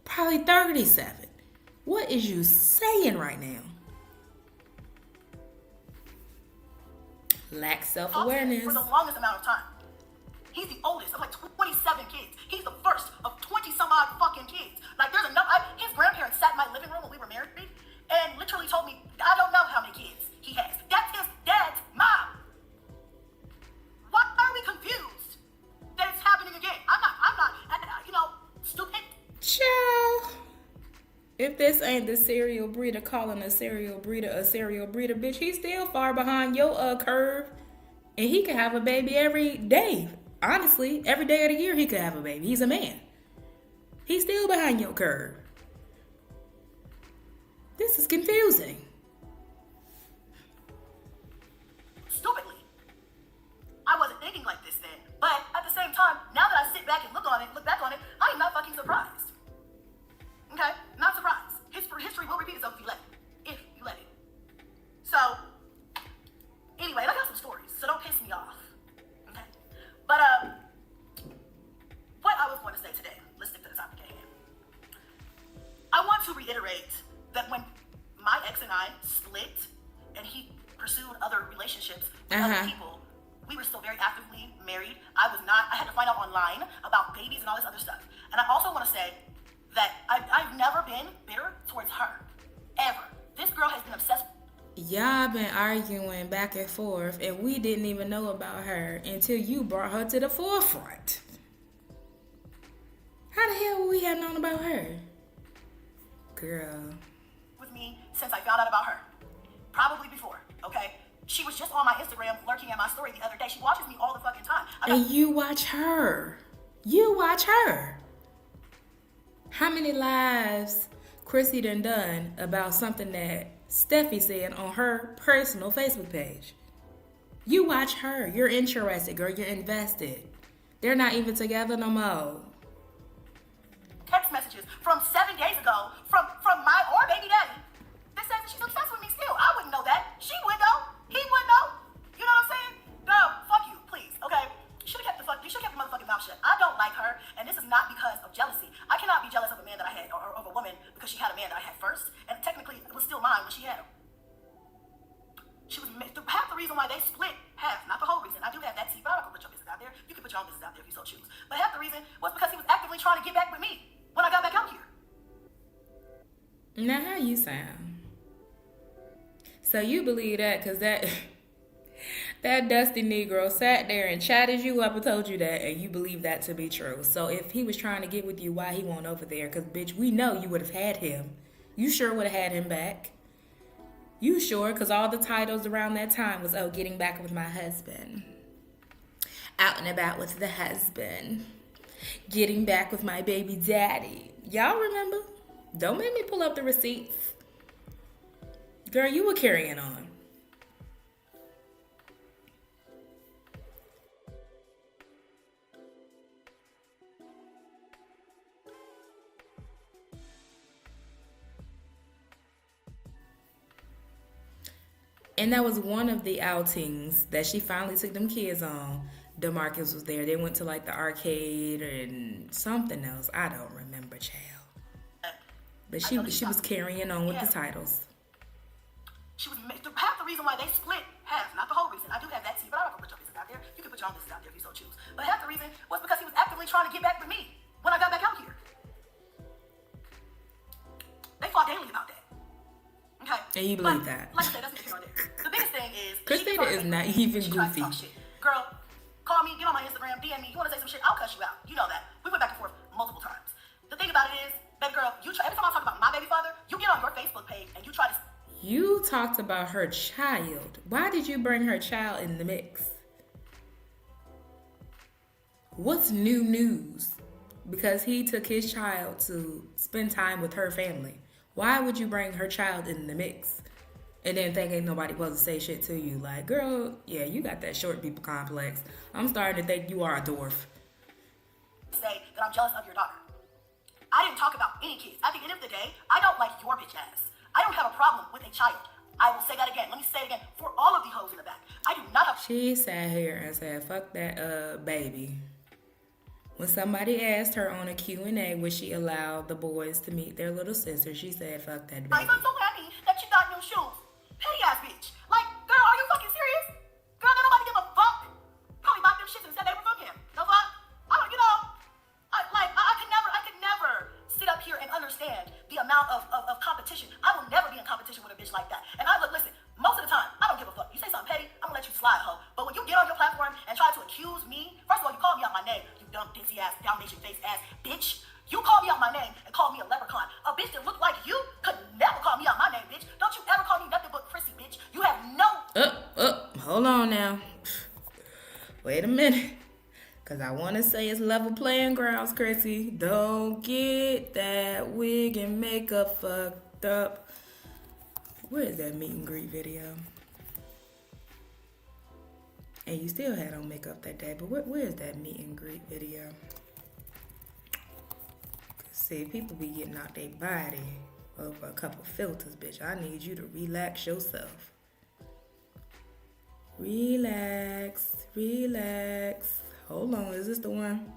S1: Probably 37. What is you saying right now? Lack self-awareness.
S2: For the longest amount of time. He's the oldest of like 27 kids. He's the first of 20 some odd fucking kids. Like there's enough. His grandparents sat in my living room when we were married and literally told me,
S1: if this ain't the serial breeder calling a serial breeder, bitch, he's still far behind your curve. And he could have a baby every day. Honestly, every day of the year he could have a baby. He's a man. He's still behind your curve. This is confusing.
S2: Stupidly. I wasn't thinking like this then. But at the same time, now that I sit back and look back on it, I am not fucking surprised. Okay? Not surprised. History will repeat itself if you let it. If you let it. So, anyway, I got some stories, so don't piss me off. Okay? But, what I was going to say today, let's stick to the topic at hand. I want to reiterate that when my ex and I split and he pursued other relationships with other people, we were still very actively married. I had to find out online about babies and all this other stuff. And I also want to say that I've never been bitter towards her. Ever. This girl has been obsessed.
S1: Y'all been arguing back and forth, and we didn't even know about her until you brought her to the forefront. How the hell would we have known about her? Girl.
S2: With me since I found out about her. Probably before, okay? She was just on my Instagram lurking at my story the other day. She watches me all the fucking time.
S1: And you watch her. You watch her. How many lives Chrissy done about something that Steffi said on her personal Facebook page? You watch her. You're interested, girl. You're invested. They're not even together no more.
S2: Text messages from 7 days ago from my or baby daddy that says that she's obsessed with me still. I wouldn't know that. She would know. He would know. You know what I'm saying? Girl, fuck you, please. Okay? You should have kept your motherfucking mouth shut. I don't like her, and this is not because of jealousy. I cannot be jealous of a man that I had or of a woman because she had a man that I had first, and technically it was still mine when she had him. She was half the reason why they split. Half, not the whole reason. I do have that tea, but I'm not gonna put your business out there. You can put your own business out there if you so choose. But half the reason was because he was actively trying to get back with me when I got back out here.
S1: Now, how you sound? So you believe that because that dusty Negro sat there and chatted you up and told you that, and you believe that to be true. So if he was trying to get with you, why he won't over there? Because, bitch, we know you would have had him. You sure would have had him back. You sure? Because all the titles around that time was, oh, getting back with my husband. Out and about with the husband. Getting back with my baby daddy. Y'all remember? Don't make me pull up the receipts. Girl, you were carrying on. And that was one of the outings that she finally took them kids on. DeMarcus was there. They went to like the arcade and something else. I don't remember, child. But she was carrying on with the titles.
S2: She was half the reason why they split. Half, not the whole reason. I do have that tea, but I'm not gonna put your business out there. You can put your own business out there if you so choose. But half the reason was because he was actively trying to get back with me when I got back out here. They fought daily about that. Okay.
S1: And you believe that?
S2: Like I said, that's neither here nor there. The biggest thing is
S1: Christina is not even goofy.
S2: Girl, call me, get on my Instagram, DM me. You want to say some shit? I'll cuss you out. You know that. We went back and forth multiple times. The thing about it is, baby girl, every time I talk about my baby father, you get on your Facebook page and you try to.
S1: You talked about her child. Why did you bring her child in the mix? What's new news? Because he took his child to spend time with her family. Why would you bring her child in the mix? And then think ain't nobody supposed to say shit to you. Like, girl, yeah, you got that short people complex. I'm starting to think you are a dwarf.
S2: Say that I'm jealous of your daughter. I didn't talk about any kids. At the end of the day, I don't like your bitch ass. I don't have a problem with a child. I will say that again. Let me say it again for all of the hoes in the back. I do not have.
S1: She sat here and said, fuck that baby. When somebody asked her on a Q&A would she allow the boys to meet their little sister, she said, fuck that baby.
S2: I'm so happy that you got new shoes. Petty ass bitch. Like, girl, are you fucking serious? Girl, don't nobody give a fuck. Probably bought them shits and said they were from him. No fuck? I don't, I could never sit up here and understand the amount of competition. I will never be in competition with a bitch like that. And listen, most of the time, I don't give a fuck. You say something petty, I'm gonna let you slide, hoe. But when you get on your platform and try to accuse me, first of all, you call me out my name, you dumb, ditzy ass, Dalmatian face ass bitch. You call me out my name and call me a leprechaun. A bitch that looked like you
S1: hold on now. Wait a minute. Because I want to say it's level playing grounds, Chrissy. Don't get that wig and makeup fucked up. Where is that meet and greet video? And you still had on makeup that day, but where is that meet and greet video? See, people be getting out their body over a couple filters, bitch. I need you to relax yourself. Relax, relax. Hold on, is this the one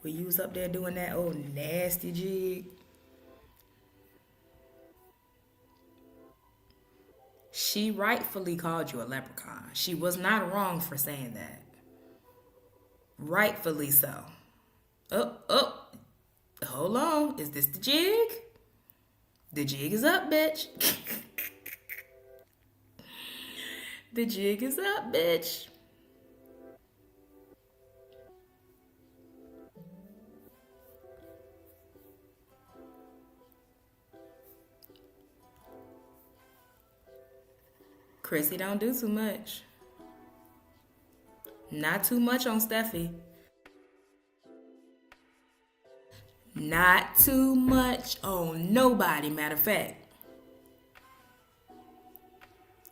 S1: where you was up there doing that old nasty jig? She rightfully called you a leprechaun. She was not wrong for saying that. Rightfully so. Oh, hold on. Is this the jig? The jig is up, bitch. The jig is up, bitch. Chrissy don't do too much. Not too much on Steffi. Not too much on nobody, matter of fact.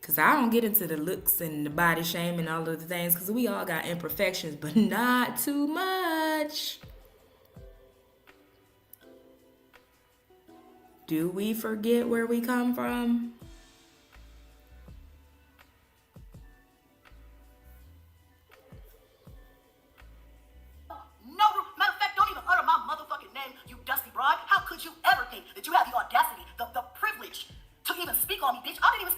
S1: Because I don't get into the looks and the body shame and all of the things, because we all got imperfections, but not too much. Do we forget where we come from?
S2: You ever think that you have the audacity, the privilege to even speak on me, bitch? I didn't even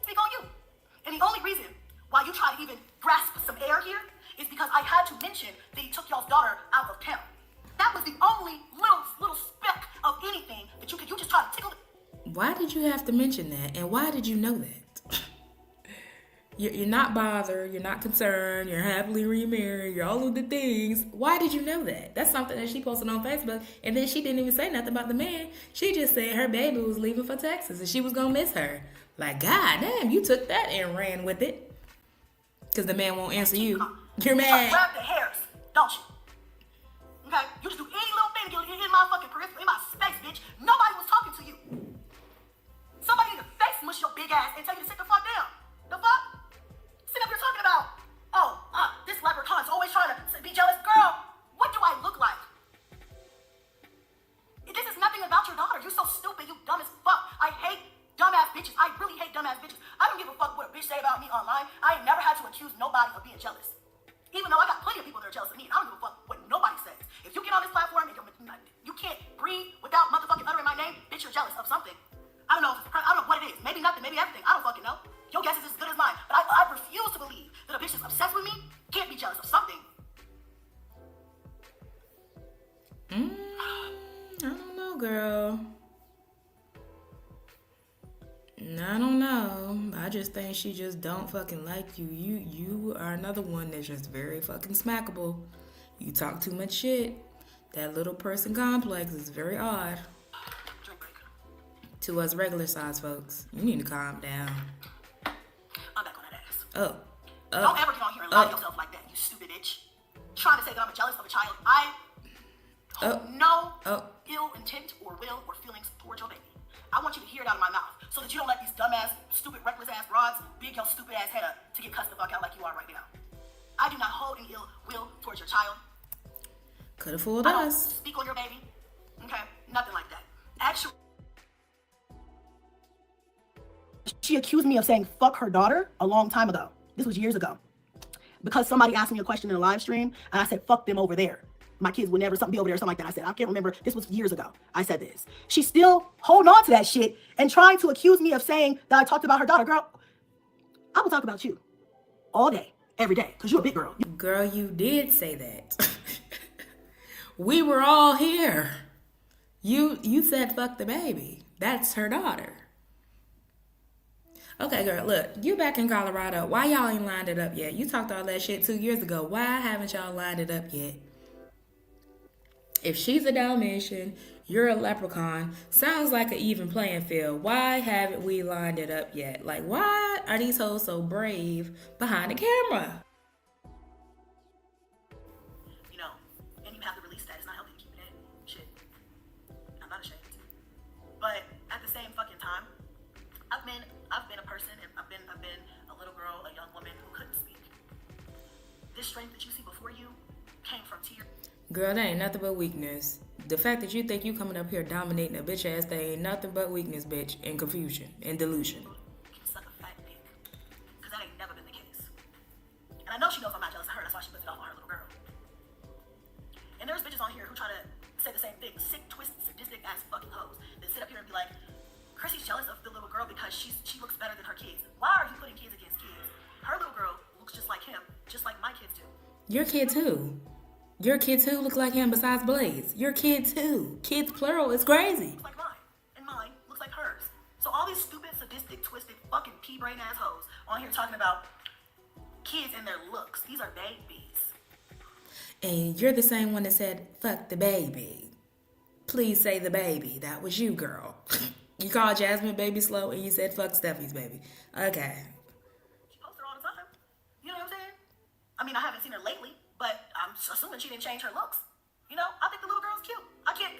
S2: speak on you. And the only reason why you try to even grasp some air here is because I had to mention that he took y'all's daughter out of town. That was the only little speck of anything that you just try to tickle.
S1: Why did you have to mention that? And why did you know that? You're not bothered, you're not concerned, you're happily remarried, you're all of the things. Why did you know that? That's something that she posted on Facebook, and then she didn't even say nothing about the man. She just said her baby was leaving for Texas and she was gonna miss her. Like, God damn, you took that and ran with it. Because the man won't answer you. You're mad.
S2: You grab the hairs, don't you? Okay? You just do any little thing to get in my fucking periphery, in my space, bitch. Nobody was talking to you. Somebody need to face mush your big ass and tell you to sit the fuck down. The fuck? Sit up here talking about, this leprechaun's always trying to be jealous. Girl, what do I look like? This is nothing about your daughter. You're so stupid. You dumb as fuck. I hate dumbass bitches. I really hate dumbass bitches. I don't give a fuck what a bitch say about me online. I ain't never had to accuse nobody of being jealous. Even though I got plenty of people that are jealous of me. I don't give a fuck what nobody says. If you get on this platform and you can't breathe without motherfucking uttering my name, bitch, you're jealous of something. I don't know what it is. Maybe nothing, maybe everything. I don't fucking know. Your guess is as good as mine. But I refuse to believe that a bitch that's obsessed with me can't be jealous of something.
S1: I don't know, girl. I don't know. I just think she just don't fucking like you. You are another one that's just very fucking smackable. You talk too much shit. That little person complex is very odd.
S2: Drink break.
S1: To us regular size folks. You need to calm down.
S2: I'm back on that ass.
S1: Don't
S2: ever get on here and lie to yourself like that, you stupid bitch. Trying to say that I'm jealous of a child. I hold no ill intent or will or feelings towards your baby. I want you to hear it out of my mouth so that you don't let these dumbass, stupid, reckless ass broads big your stupid ass head up to get cussed the fuck out like you are right now. I do not hold any ill will towards your child.
S1: Could have fooled
S2: I don't
S1: us.
S2: speak on your baby. Okay? Nothing like that. Actually,
S6: She accused me of saying fuck her daughter a long time ago. This was years ago. Because somebody asked me a question in a live stream, and I said, fuck them over there. My kids would never be over there or something like that. I said, I can't remember. This was years ago. I said this. She's still holding on to that shit and trying to accuse me of saying that I talked about her daughter. Girl, I will talk about you all day, every day, because you're a big girl.
S1: Girl, you did say that. We were all here. You said fuck the baby. That's her daughter. Okay, girl, look, you back in Colorado. Why y'all ain't lined it up yet? You talked all that shit 2 years ago. Why haven't y'all lined it up yet? If she's a Dalmatian, you're a leprechaun, sounds like an even playing field. Why haven't we lined it up yet? Like, why are these hoes so brave behind the camera?
S2: You know, and you have to release that. It's not healthy to keep it in. Shit. I'm not ashamed. But at the same fucking time, I've been a person, and I've been a little girl, a young woman who couldn't speak. This strength that you see before you came from tears.
S1: Girl, that ain't nothing but weakness. The fact that you think you coming up here dominating a bitch ass thing ain't nothing but weakness, bitch, and confusion and delusion.
S2: Can suck a fat dick. Because that ain't never been the case. And I know she knows I'm not jealous of her. That's why she puts it off on her little girl. And there's bitches on here who try to say the same thing. Sick, twisted, sadistic ass fucking hoes that sit up here and be like, Chrissy's jealous of the little girl because she looks better than her kids. Why are you putting kids against kids? Her little girl looks just like him, just like my kids do.
S1: Your kid too. Your kid too look like him besides Blaze. Your kid too. Kids plural is crazy.
S2: Looks like mine. And mine looks like hers. So all these stupid, sadistic, twisted, fucking pea-brain assholes on here talking about kids and their looks. These are babies.
S1: And you're the same one that said, fuck the baby. Please say the baby. That was you, girl. You called Jasmine baby slow and you said fuck Steffi's baby. Okay.
S2: She posts her all the time. You know what I'm saying? I mean, I haven't seen her lately, but I'm assuming she didn't change her looks. You know, I think the little girl's cute. I can't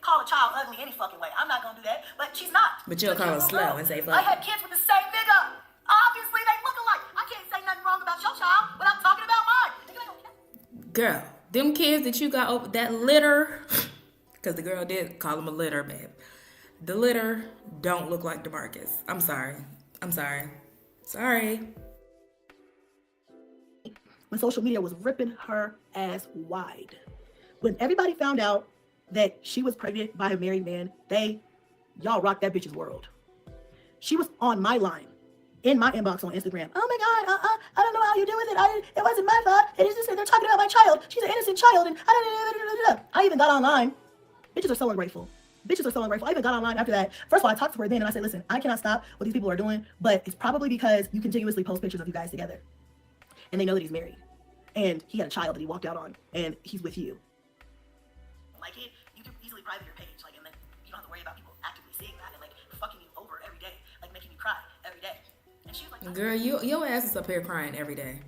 S2: call a child ugly any fucking way. I'm not gonna do that, but she's not.
S1: But you'll call her slow and say fuck.
S2: I had kids with the same nigga. Obviously, they look alike. I can't say nothing wrong about your child, but I'm talking about mine. Nigga, they don't care.
S1: Girl, them kids that you got over, that litter, because the girl did call him a litter, babe. The litter don't look like DeMarcus. I'm sorry. Sorry.
S6: When social media was ripping her ass wide. When everybody found out that she was pregnant by a married man, y'all rocked that bitch's world. She was on my line, in my inbox on Instagram. Oh my God, I don't know how you deal with it. It wasn't my fault. It is just that they're talking about my child. She's an innocent child, and I even got online. Bitches are so ungrateful. I even got online after that. First of all, I talked to her then and I said, listen, I cannot stop what these people are doing, but it's probably because you continuously post pictures of you guys together. And they know that he's married. And he had a child that he walked out on, and he's with you.
S2: Like it, you can easily private your page, like, and then you don't have to worry about people actively seeing that and like fucking you over every day, like making you cry every day. And she was like,
S1: girl, your ass is up here crying every day.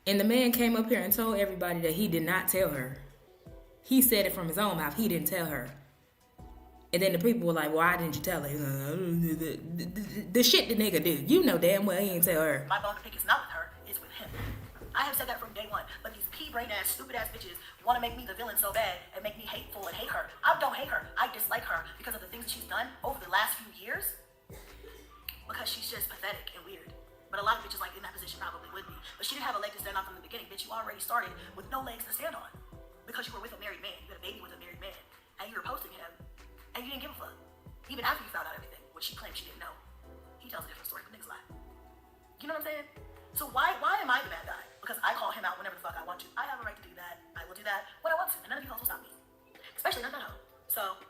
S1: And the man came up here and told everybody that he did not tell her. He said it from his own mouth. He didn't tell her. And then the people were like, why didn't you tell her? The shit the nigga did. You know damn well he ain't tell her.
S2: my bone to pick is not with her, it's with him. I have said that from day one, but these pea-brain ass, stupid ass bitches want to make me the villain so bad and make me hateful and hate her. I don't hate her. I dislike her because of the things she's done over the last few years. Because she's just pathetic and weird. But a lot of bitches like in that position probably would be. But she didn't have a leg to stand on from the beginning. Bitch, you already started with no legs to stand on. Because you were with a married man. You had a baby with a married man. And you were posting him. And you didn't give a fuck. Even after you found out everything, which she claimed she didn't know. He tells a different story, but niggas lie. You know what I'm saying? So why am I the bad guy? Because I call him out whenever the fuck I want to. I have a right to do that. I will do that when I want to. And none of you hoes will stop me. Especially not that hoe. So,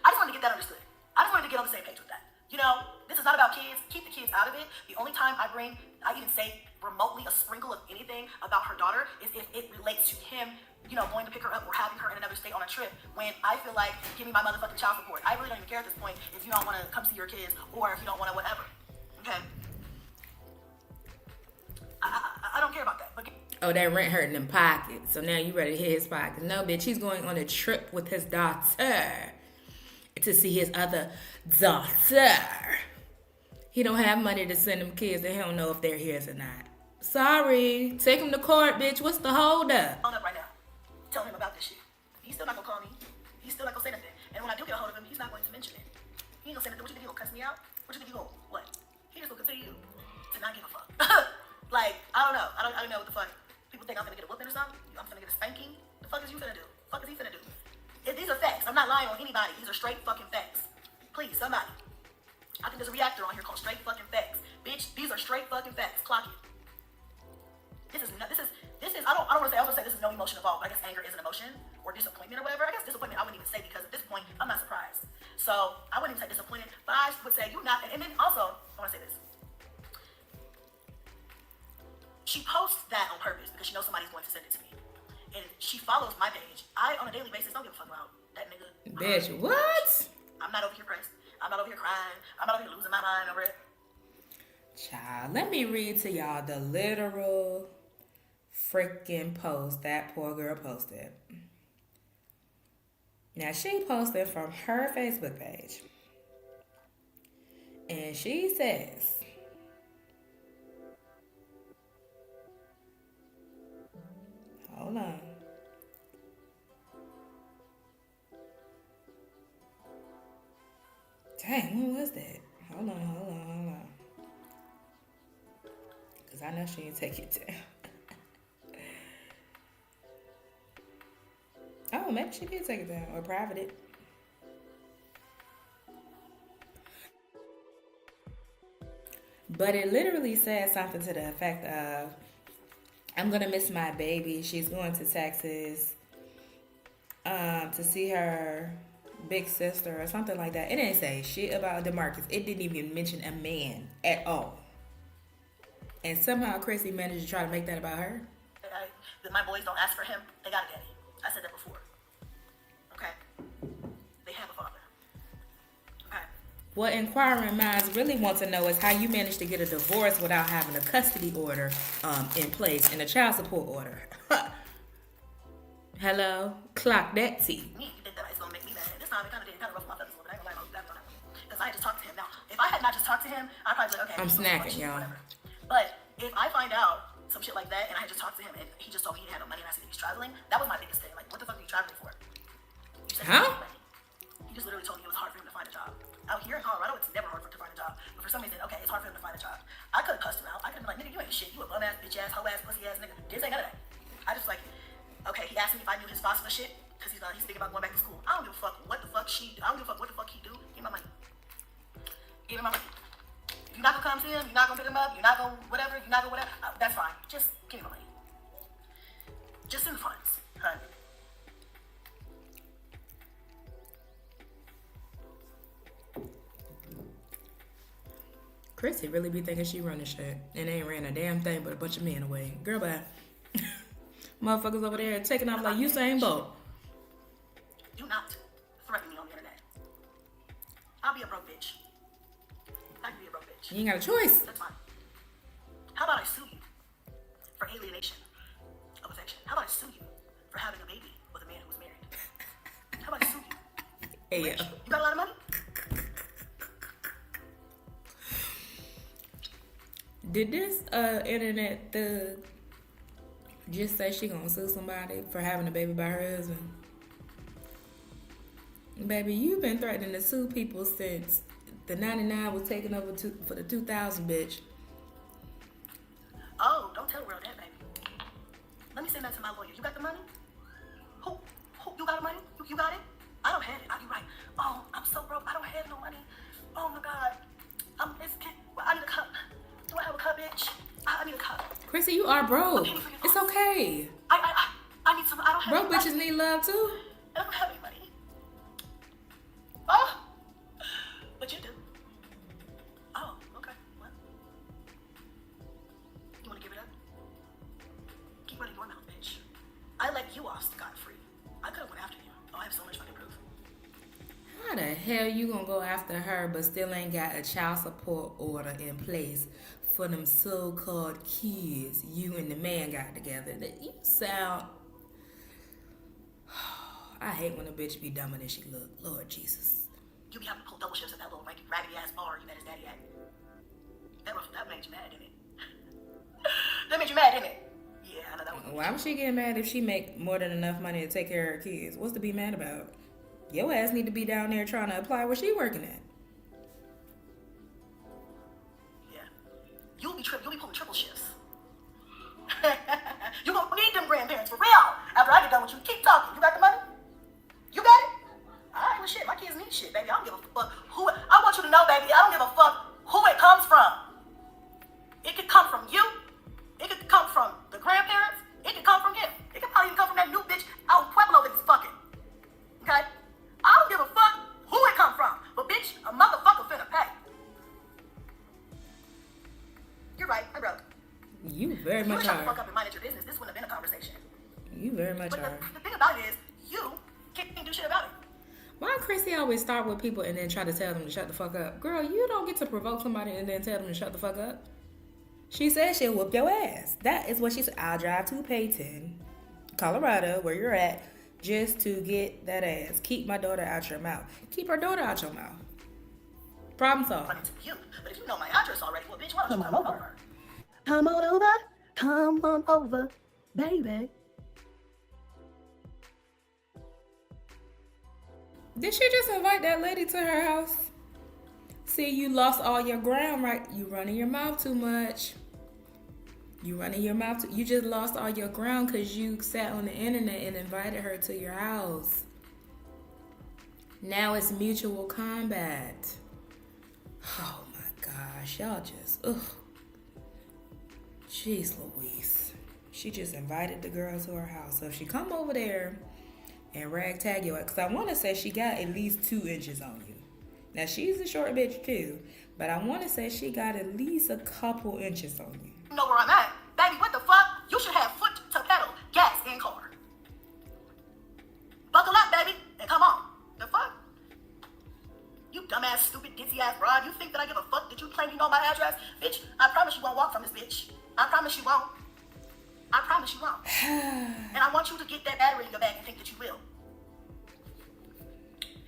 S2: I just wanted to get that understood. I just wanted to get on the same page with that. You know, this is not about kids. Keep the kids out of it. The only time I even say remotely a sprinkle of anything about her daughter is if it relates to him, you know, going to pick her up or having her in another state on a trip when I feel like, give me my motherfucking child support. I really don't even care at this point if you don't want to come see your kids or if you don't want to whatever. Okay? I don't care about that. But
S1: Oh, that rent hurting them pockets. So now you ready to hit his pockets. No, bitch, he's going on a trip with his daughter to see his other daughter. He don't have money to send them kids and he don't know if they're his or not. Sorry. Take him to court, bitch. What's the hold up?
S2: on up right now. Tell him about this shit. He's still not gonna call me. He's still not gonna say nothing. And when I do get a hold of him, he's not going to mention it. He ain't gonna say nothing. What you think he gonna cuss me out? What you think he gonna what? He just gonna continue to not give a fuck. Like, I don't know. I don't know what the fuck. People think I'm gonna get a whooping or something. I'm gonna get a spanking. The fuck is you finna do? The fuck is he finna do? These are facts. I'm not lying on anybody. These are straight fucking facts. Please, somebody. I think there's a reactor on here called straight fucking facts. Bitch, these are straight fucking facts. Clock it. This is I don't want to say, I was gonna say this is no emotion involved. I guess anger is an emotion or disappointment or whatever. I guess disappointment I wouldn't even say because at this point I'm not surprised. So I wouldn't even say disappointed, but I would say you not. And then also I want to say this. She posts that on purpose because she knows somebody's going to send it to me. and she follows my page. I, on a daily basis, don't give a fuck about that nigga.
S1: Bitch, what?
S2: I'm not over here pressed. I'm not over here crying. I'm not over here losing my mind over it.
S1: Child, let me read to y'all the literal freaking post that poor girl posted. Now, she posted from her Facebook page. And she says, hold on. Dang, when was that? Hold on. Because I know she didn't take it down. Oh, maybe she did take it down or private it. But it literally said something to the effect of, I'm going to miss my baby. She's going to Texas to see her big sister or something like that. It didn't say shit about DeMarcus. It didn't even mention a man at all. And somehow Chrissy managed to try to make that about her.
S2: My boys don't ask for him. They got a daddy. I said that before. Okay? They have a father. Okay?
S1: What inquiring minds really want to know is how you managed to get a divorce without having a custody order in place and a child support order. Hello? Clock that T.
S2: Me, you think that it's going to make me mad. This time it kind of did. Kind of ruffled my feathers a little bit. I ain't gonna lie about that. Because I had just talked to him. Now, if I had not just talked to him, I'd probably be like, okay.
S1: I'm snacking, y'all.
S2: Whatever. But if I find out some shit like that and I had just talked to him and he just told me he didn't have no money and I said he's traveling, that was my biggest thing. Like, what the fuck are you traveling for? You said
S1: Huh?
S2: He just literally told me it was hard for him to find a job. Out here in Colorado, it's never hard for him to find a job. But for some reason, okay, it's hard for him to find a job. I could have cussed him out. I could have been like, nigga, you ain't shit. You a bum ass, bitch ass, hoe ass, pussy ass nigga. This ain't none of that. I just like, okay, he asked me if I knew his FOSTA shit because he's thinking about going back to school. I don't give a fuck what the fuck she do. I don't give a fuck what the fuck he do. Give me my money. Give me my money. If you're not gonna come see him, you're not gonna pick him up, you're not gonna whatever, you're not gonna whatever. That's fine. Just give me my money. Just send the funds, honey.
S1: Chrissy really be thinking she running shit and ain't ran a damn thing but a bunch of men away. Girl, bye. Motherfuckers over there taking off like Usain Bolt.
S2: Do not threaten me on the internet. I'll be a broke bitch. I can be a broke bitch.
S1: You ain't got a choice.
S2: That's fine. How about I sue you for alienation of affection? How about I sue you for having a baby with a man who's married? How about I sue you?
S1: Hey,
S2: Rich, you got a lot of money?
S1: Did this internet thug just say she gonna sue somebody for having a baby by her husband? Baby, you've been threatening to sue people since the 99 was taken over for the 2000, bitch.
S2: Oh, don't tell the world that, baby. Let me send that to my lawyer. You got the money? Who? You got the money? You got it? I don't have it. You're right. Oh, I'm so broke. I don't have no money. Oh my God. I need a cup. Do I have a cup, bitch? I need a cup.
S1: Chrissy, you are broke. It's okay.
S2: I need some. I don't have
S1: Broke bitches need love too.
S2: I don't have any money. Oh, but you do. Oh, okay. What? You want to give it up? Keep running your mouth, bitch. I let you off scot-free. I could have went after you. Oh, I have so much fucking proof.
S1: How the hell you gonna go after her but still ain't got a child support order in place for them so-called kids you and the man got together? That you sound... I hate when a bitch be dumber than she look. Lord Jesus.
S2: You be having to pull double shifts at that little raggedy ass bar you met his daddy at. That made you mad, didn't it? That made you mad, didn't it? Yeah, I know that one.
S1: Why would she get mad if she make more than enough money to take care of her kids? What's to be mad about? Your ass need to be down there trying to apply where she working at.
S2: Yeah. You'll be pulling triple shifts. You gonna need them grandparents for real. After I get done with you, keep talking. You got the money? You got it? Alright, well shit, my kids need shit, baby. I don't give a fuck who I want you to know, baby, I don't give a fuck who it comes from. It could come from you. It could come from the grandparents. It could come from him. It could probably even come from that new bitch out in Pueblo that he's fucking. Okay? I don't give a fuck who it come from. But bitch, a motherfucker finna pay. You're right, I broke.
S1: You very
S2: If you
S1: much
S2: would shut the
S1: are.
S2: fuck up and mind your business, this wouldn't have been a conversation.
S1: You very much
S2: But
S1: are.
S2: the thing about it is, you can't do shit about it.
S1: Why Chrissy always start with people and then try to tell them to shut the fuck up? Girl, you don't get to provoke somebody and then tell them to shut the fuck up. She said she'll whoop your ass. That is what she said. I'll drive to Payton, Colorado, where you're at, just to get that ass. Keep my daughter out your mouth. Keep her daughter out your mouth. Problem solved.
S2: Funny to you, but if you know my address already, well, bitch, why don't you come over?
S6: Come on over. Come on over, baby.
S1: Did she just invite that lady to her house? See, you lost all your ground, right? You running your mouth too much. You just lost all your ground because you sat on the internet and invited her to your house. Now it's mutual combat. Oh my gosh, y'all just, ugh. Jeez Louise. She just invited the girl to her house. So if she come over there and ragtag you, because I want to say she got at least 2 inches on you. Now she's a short bitch too, but I want to say she got at least a couple inches on you.
S2: You know where I'm at. Baby, what the fuck? You should have foot to pedal, gas, and car. Buckle up, baby, and come on. The fuck? You dumbass, stupid, ditzy-ass broad. You think that I give a fuck that you claim you know my address? Bitch, I promise you won't walk from this bitch. I promise you won't. I promise you won't. And I want you to get that battery in your bag and think that you will.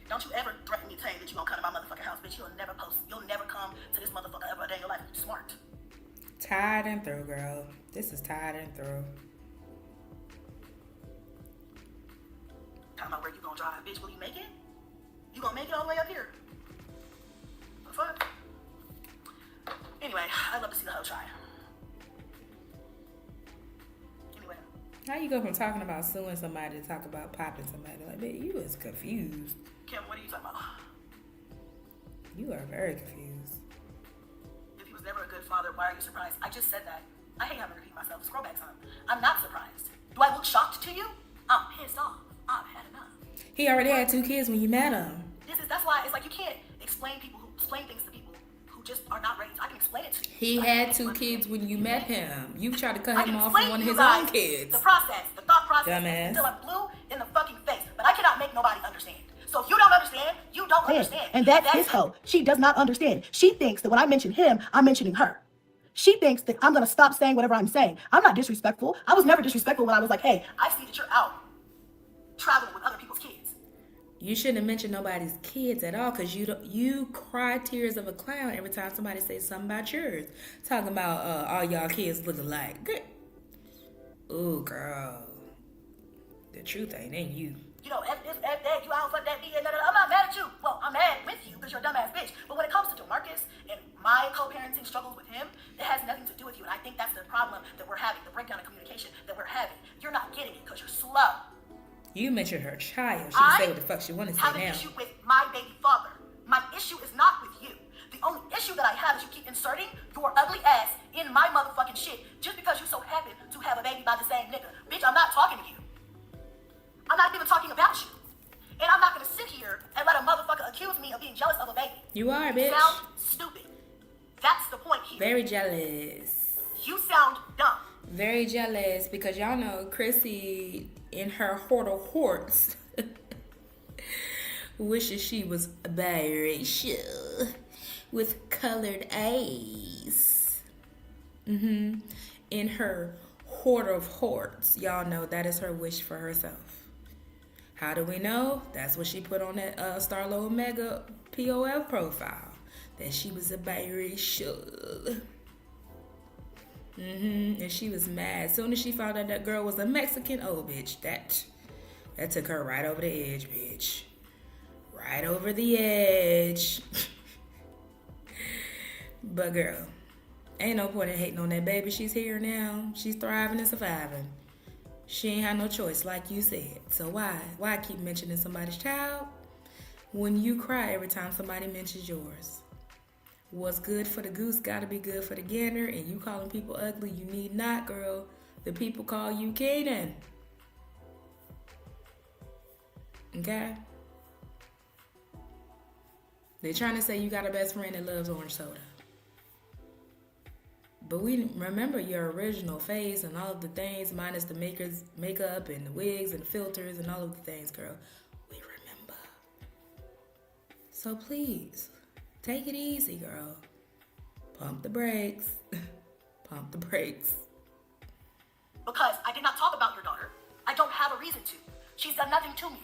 S2: Don't you ever threaten me saying that you won't come to my motherfucking house, bitch. You'll never come to this motherfucker ever a day in your life. You're smart.
S1: Tired and through, girl. This is tired and through.
S2: Talking about where you gonna drive, bitch. Will you make it? You gonna make it all the way up here? The fuck? Anyway, I'd love to see the hoe try. Anyway.
S1: How you go from talking about suing somebody to talk about popping somebody? Like, babe, you is confused.
S2: Kim, what are you talking about?
S1: You are very confused.
S2: If he was never a good father, why are you surprised? I just said that. I hate having to repeat myself. Scroll back some. I'm not surprised. Do I look shocked to you? I'm pissed off. I've had enough.
S1: He already had 2 kids when you met him.
S2: That's why it's like you can't explain things to people who just are not ready. I can explain it to you.
S1: He had 2 kids when you met him. You tried to cut him off from one of his
S2: guys
S1: own kids.
S2: The process, the thought process,
S1: Dumbass.
S2: until I'm blue in the fucking face. But I cannot make nobody understand. So if you don't understand, you don't understand.
S6: And that's his hoe. She does not understand. She thinks that when I mention him, I'm mentioning her. She thinks that I'm going to stop saying whatever I'm saying. I'm not disrespectful. I was never disrespectful when I was like, hey.
S2: I see that you're out traveling with other people's kids.
S1: You shouldn't have mentioned nobody's kids at all because you cry tears of a clown every time somebody says something about yours. Talking about all y'all kids look alike. Good. Ooh, girl. The truth ain't in you.
S2: You know, if you out for that, I'm not mad at you. Well, I'm mad with you because you're a dumbass bitch. But when it comes to DeMarcus and my co-parenting struggles with him, it has nothing to do with you. And I think that's the problem that we're having, the breakdown of communication that we're having. You're not getting it because you're slow.
S1: You mentioned her child. She can say what the fuck she want to say
S2: have
S1: now.
S2: an issue with my baby father. My issue is not with you. The only issue that I have is you keep inserting your ugly ass in my motherfucking shit just because you so happen to have a baby by the same nigga. Bitch, I'm not talking to you. I'm not even talking about you. And I'm not gonna sit here and let a motherfucker accuse me of being jealous of a baby.
S1: You are, bitch.
S2: You sound stupid. That's the point here.
S1: Very jealous.
S2: You sound dumb.
S1: Very jealous because y'all know Chrissy in her horts wishes she was biracial with colored eyes. In her hoard of horts, y'all know that is her wish for herself. How do we know? That's what she put on that Starlo Omega POF profile. That she was a biracial. And she was mad. As soon as she found out that girl was a Mexican, oh bitch, that took her right over the edge, bitch. Right over the edge. But girl, ain't no point in hating on that baby. She's here now. She's thriving and surviving. She ain't had no choice, like you said. So why keep mentioning somebody's child when you cry every time somebody mentions yours? What's good for the goose gotta be good for the gander, and you calling people ugly, you need not, girl. The people call you Kanan. Okay? They're trying to say you got a best friend that loves orange soda. But we remember your original face and all of the things, minus the makeup and the wigs and the filters and all of the things, girl. We remember. So please, take it easy, girl. Pump the brakes. Pump the brakes.
S2: Because I did not talk about your daughter. I don't have a reason to. She's done nothing to me.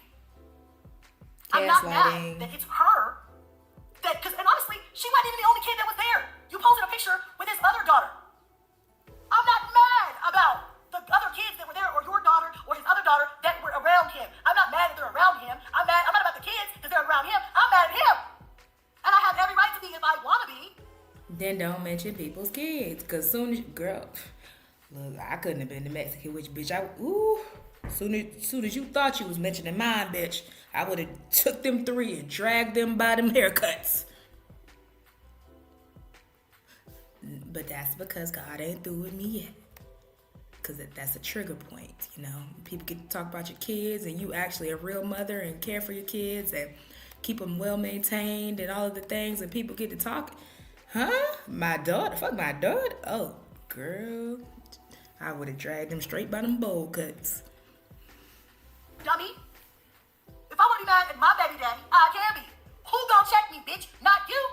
S2: I'm not mad that it's her. And honestly, she wasn't even the only kid that was there. You posted a picture with his other daughter. I'm not mad about the other kids that were there, or your daughter, or his other daughter that were around him. I'm not mad that they're around him. I'm not about the kids because they're around him. I'm mad at him. And I have every right to be if I want to be.
S1: Then don't mention people's kids, cause soon as girl, look, I couldn't have been the Mexican witch, bitch. Soon as you thought you was mentioning mine, bitch, I would have took them 3 and dragged them by them haircuts. But that's because God ain't through with me yet. Cause that's a trigger point, you know. People get to talk about your kids, and you actually a real mother and care for your kids and keep them well maintained and all of the things, and people get to talk. Huh? My daughter? Fuck my daughter? Oh, girl. I would have dragged them straight by them bowl cuts.
S2: Dummy. If I want to be mad at my baby daddy, I can be. Who gonna check me, bitch? Not you.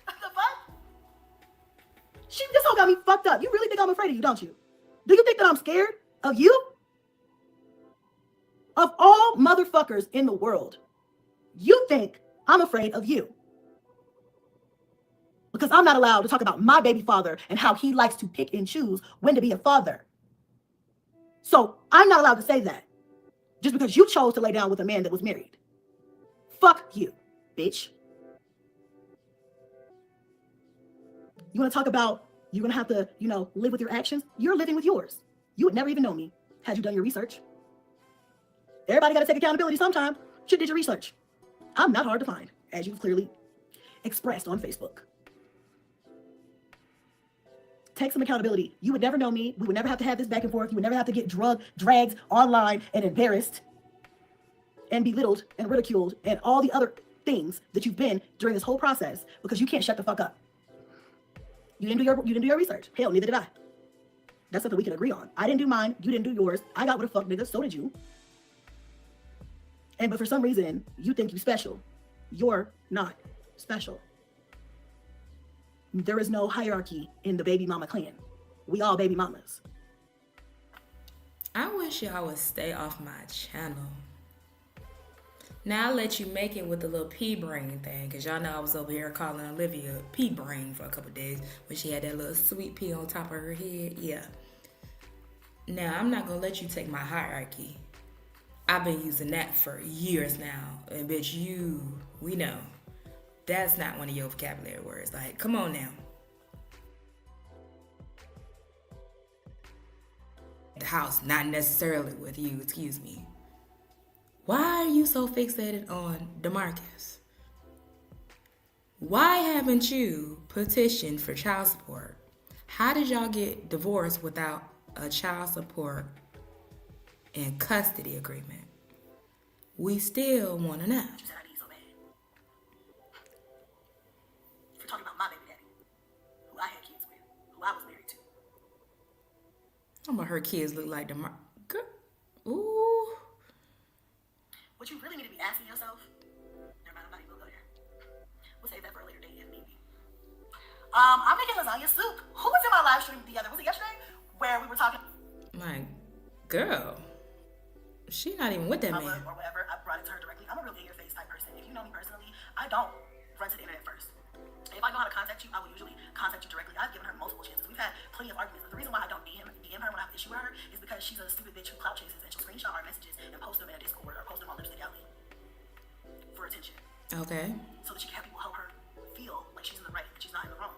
S2: The fuck?
S6: This whole got me fucked up. You really think I'm afraid of you, don't you? Do you think that I'm scared of you? Of all motherfuckers in the world, you think I'm afraid of you. Because I'm not allowed to talk about my baby father and how he likes to pick and choose when to be a father. So I'm not allowed to say that just because you chose to lay down with a man that was married. Fuck you, bitch. You want to talk about you're going to have to, live with your actions? You're living with yours. You would never even know me had you done your research. Everybody got to take accountability sometime. You did your research. I'm not hard to find, as you've clearly expressed on Facebook. Take some accountability. You would never know me. We would never have to have this back and forth. You would never have to get dragged online and embarrassed and belittled and ridiculed and all the other things that you've been during this whole process because you can't shut the fuck up. You didn't do your research. Hell, neither did I. That's something we can agree on. I didn't do mine. You didn't do yours. I got what a fuck nigga. So did you. But for some reason, you think you're special. You're not special. There is no hierarchy in the baby mama clan. We all baby mamas.
S1: I wish y'all would stay off my channel. Now I'll let you make it with the little pea brain thing, because y'all know I was over here calling Olivia pea brain for a couple days when she had that little sweet pea on top of her head. Yeah. Now I'm not going to let you take my hierarchy. I've been using that for years now. And bitch, we know. That's not one of your vocabulary words. Like, come on now. The house, not necessarily with you, excuse me. Why are you so fixated on DeMarcus? Why haven't you petitioned for child support? How did y'all get divorced without a child support and custody agreement? We still want to know.
S2: You said I need so bad. If you're talking about my baby daddy, who I had kids with, who I was married to.
S1: Some of her kids look like Ooh.
S2: What you really need to be asking yourself, never mind, I'm not even gonna go there. We'll save that for a later date if need be. I'm making lasagna soup. Who was in my live stream the other, was it yesterday? Where we were talking.
S1: My girl, she not even with that man.
S2: Or whatever, I brought it to her directly. I'm a real in-your-face type person. If you know me personally, I don't run to the internet first. If I know how to contact you, I will usually contact you directly. I've given her multiple chances. We've had plenty of arguments. But the reason why I don't DM her when I have an issue with her is because she's a stupid bitch who clout chases and she'll screenshot our messages and post them in a Discord or post them on Lipstick Alley for attention.
S1: Okay.
S2: So that she can have people help her feel like she's in the right and she's not in the wrong.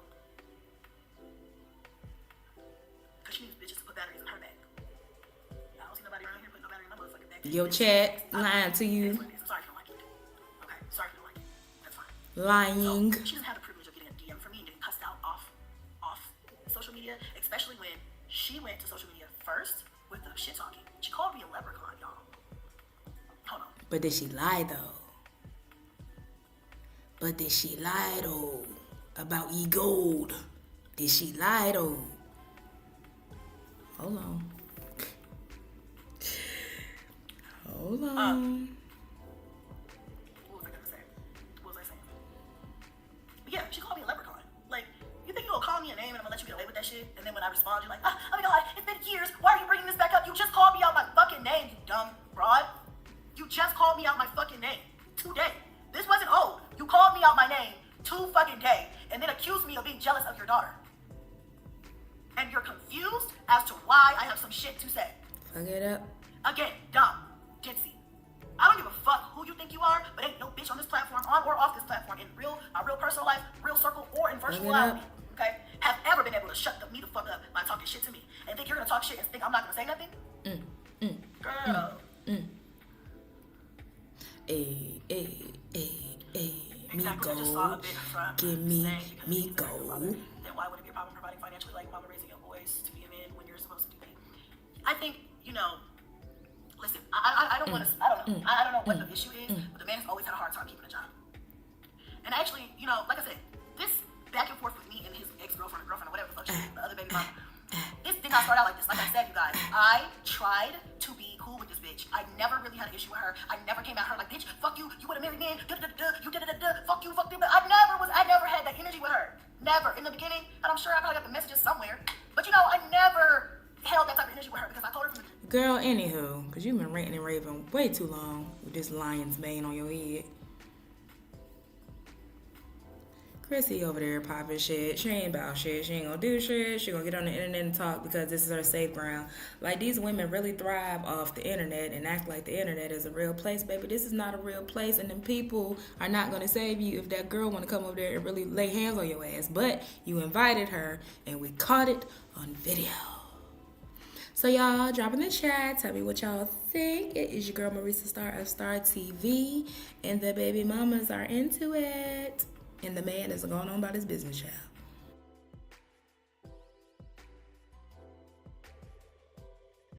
S2: Because she needs bitches to put batteries in her bag. I don't see nobody around here putting no battery in my motherfucking bag.
S1: Your chat lying to you.
S2: I'm sorry if you don't like it. Okay, sorry if you don't like it. That's fine.
S1: Lying.
S2: So, she doesn't have the privilege of getting a DM from me and getting cussed out off social media, especially when she went to social media first with the shit talking. She called me a leprechaun, y'all. Hold on.
S1: But did she lie though? About E Gold? Did she lie though? Hold on. Hold on.
S2: What was I gonna say? What was I saying? But yeah, she called me a leprechaun. Like, you think you're gonna call me a name and I'm gonna let you get away with that shit? And then when I respond, you're like, oh my god, it's been years. Why are you bringing this back up? You just called me out my fucking name, you dumb broad. You just called me out my fucking name today. This wasn't old. You called me out my name today and then accused me of being jealous of your daughter. And you're confused as to why I have some shit to say.
S1: Fuck it up.
S2: Again, dumb, ditzy. I don't give a fuck who you think you are, but ain't no bitch on this platform, on or off this platform, in my real personal life, real circle, or in virtual reality, okay, have ever been able to shut me the fuck up by talking shit to me. And think you're gonna talk shit and think I'm not gonna say nothing? Girl. Exactly. I just saw a bit from
S1: Give me
S2: saying
S1: go.
S2: Then why would it be a problem providing financially, like mama raising your boys to be a man when you're supposed to do that? I think, listen, I don't want to, I don't know. I don't know what the issue is, but the man's always had a hard time keeping a job. And actually, like I said, this back and forth with me and his ex-girlfriend or girlfriend or whatever the fuck she is, the other baby mama, this did not start out like this. Like I said, you guys, I tried to be cool with this bitch. I never really had an issue with her. I never came at her like, bitch, fuck you, you would have married me, you fuck you, fuck you. But I never had that energy with her. Never. In the beginning, and I'm sure I probably got the messages somewhere, but I never held that type of energy with her because I told her from the
S1: Girl, anywho, because you've been ranting and raving way too long with this lion's mane on your head. Chrissy over there popping shit. She ain't about shit. She ain't gonna do shit. She gonna get on the internet and talk because this is her safe ground. Like, these women really thrive off the internet and act like the internet is a real place, baby. This is not a real place, and them people are not gonna save you if that girl wanna come over there and really lay hands on your ass. But you invited her, and we caught it on video. So y'all, drop in the chat. Tell me what y'all think. It is your girl Marisa Star of Star TV, and the baby mamas are into it. And the man is going on about his business, child.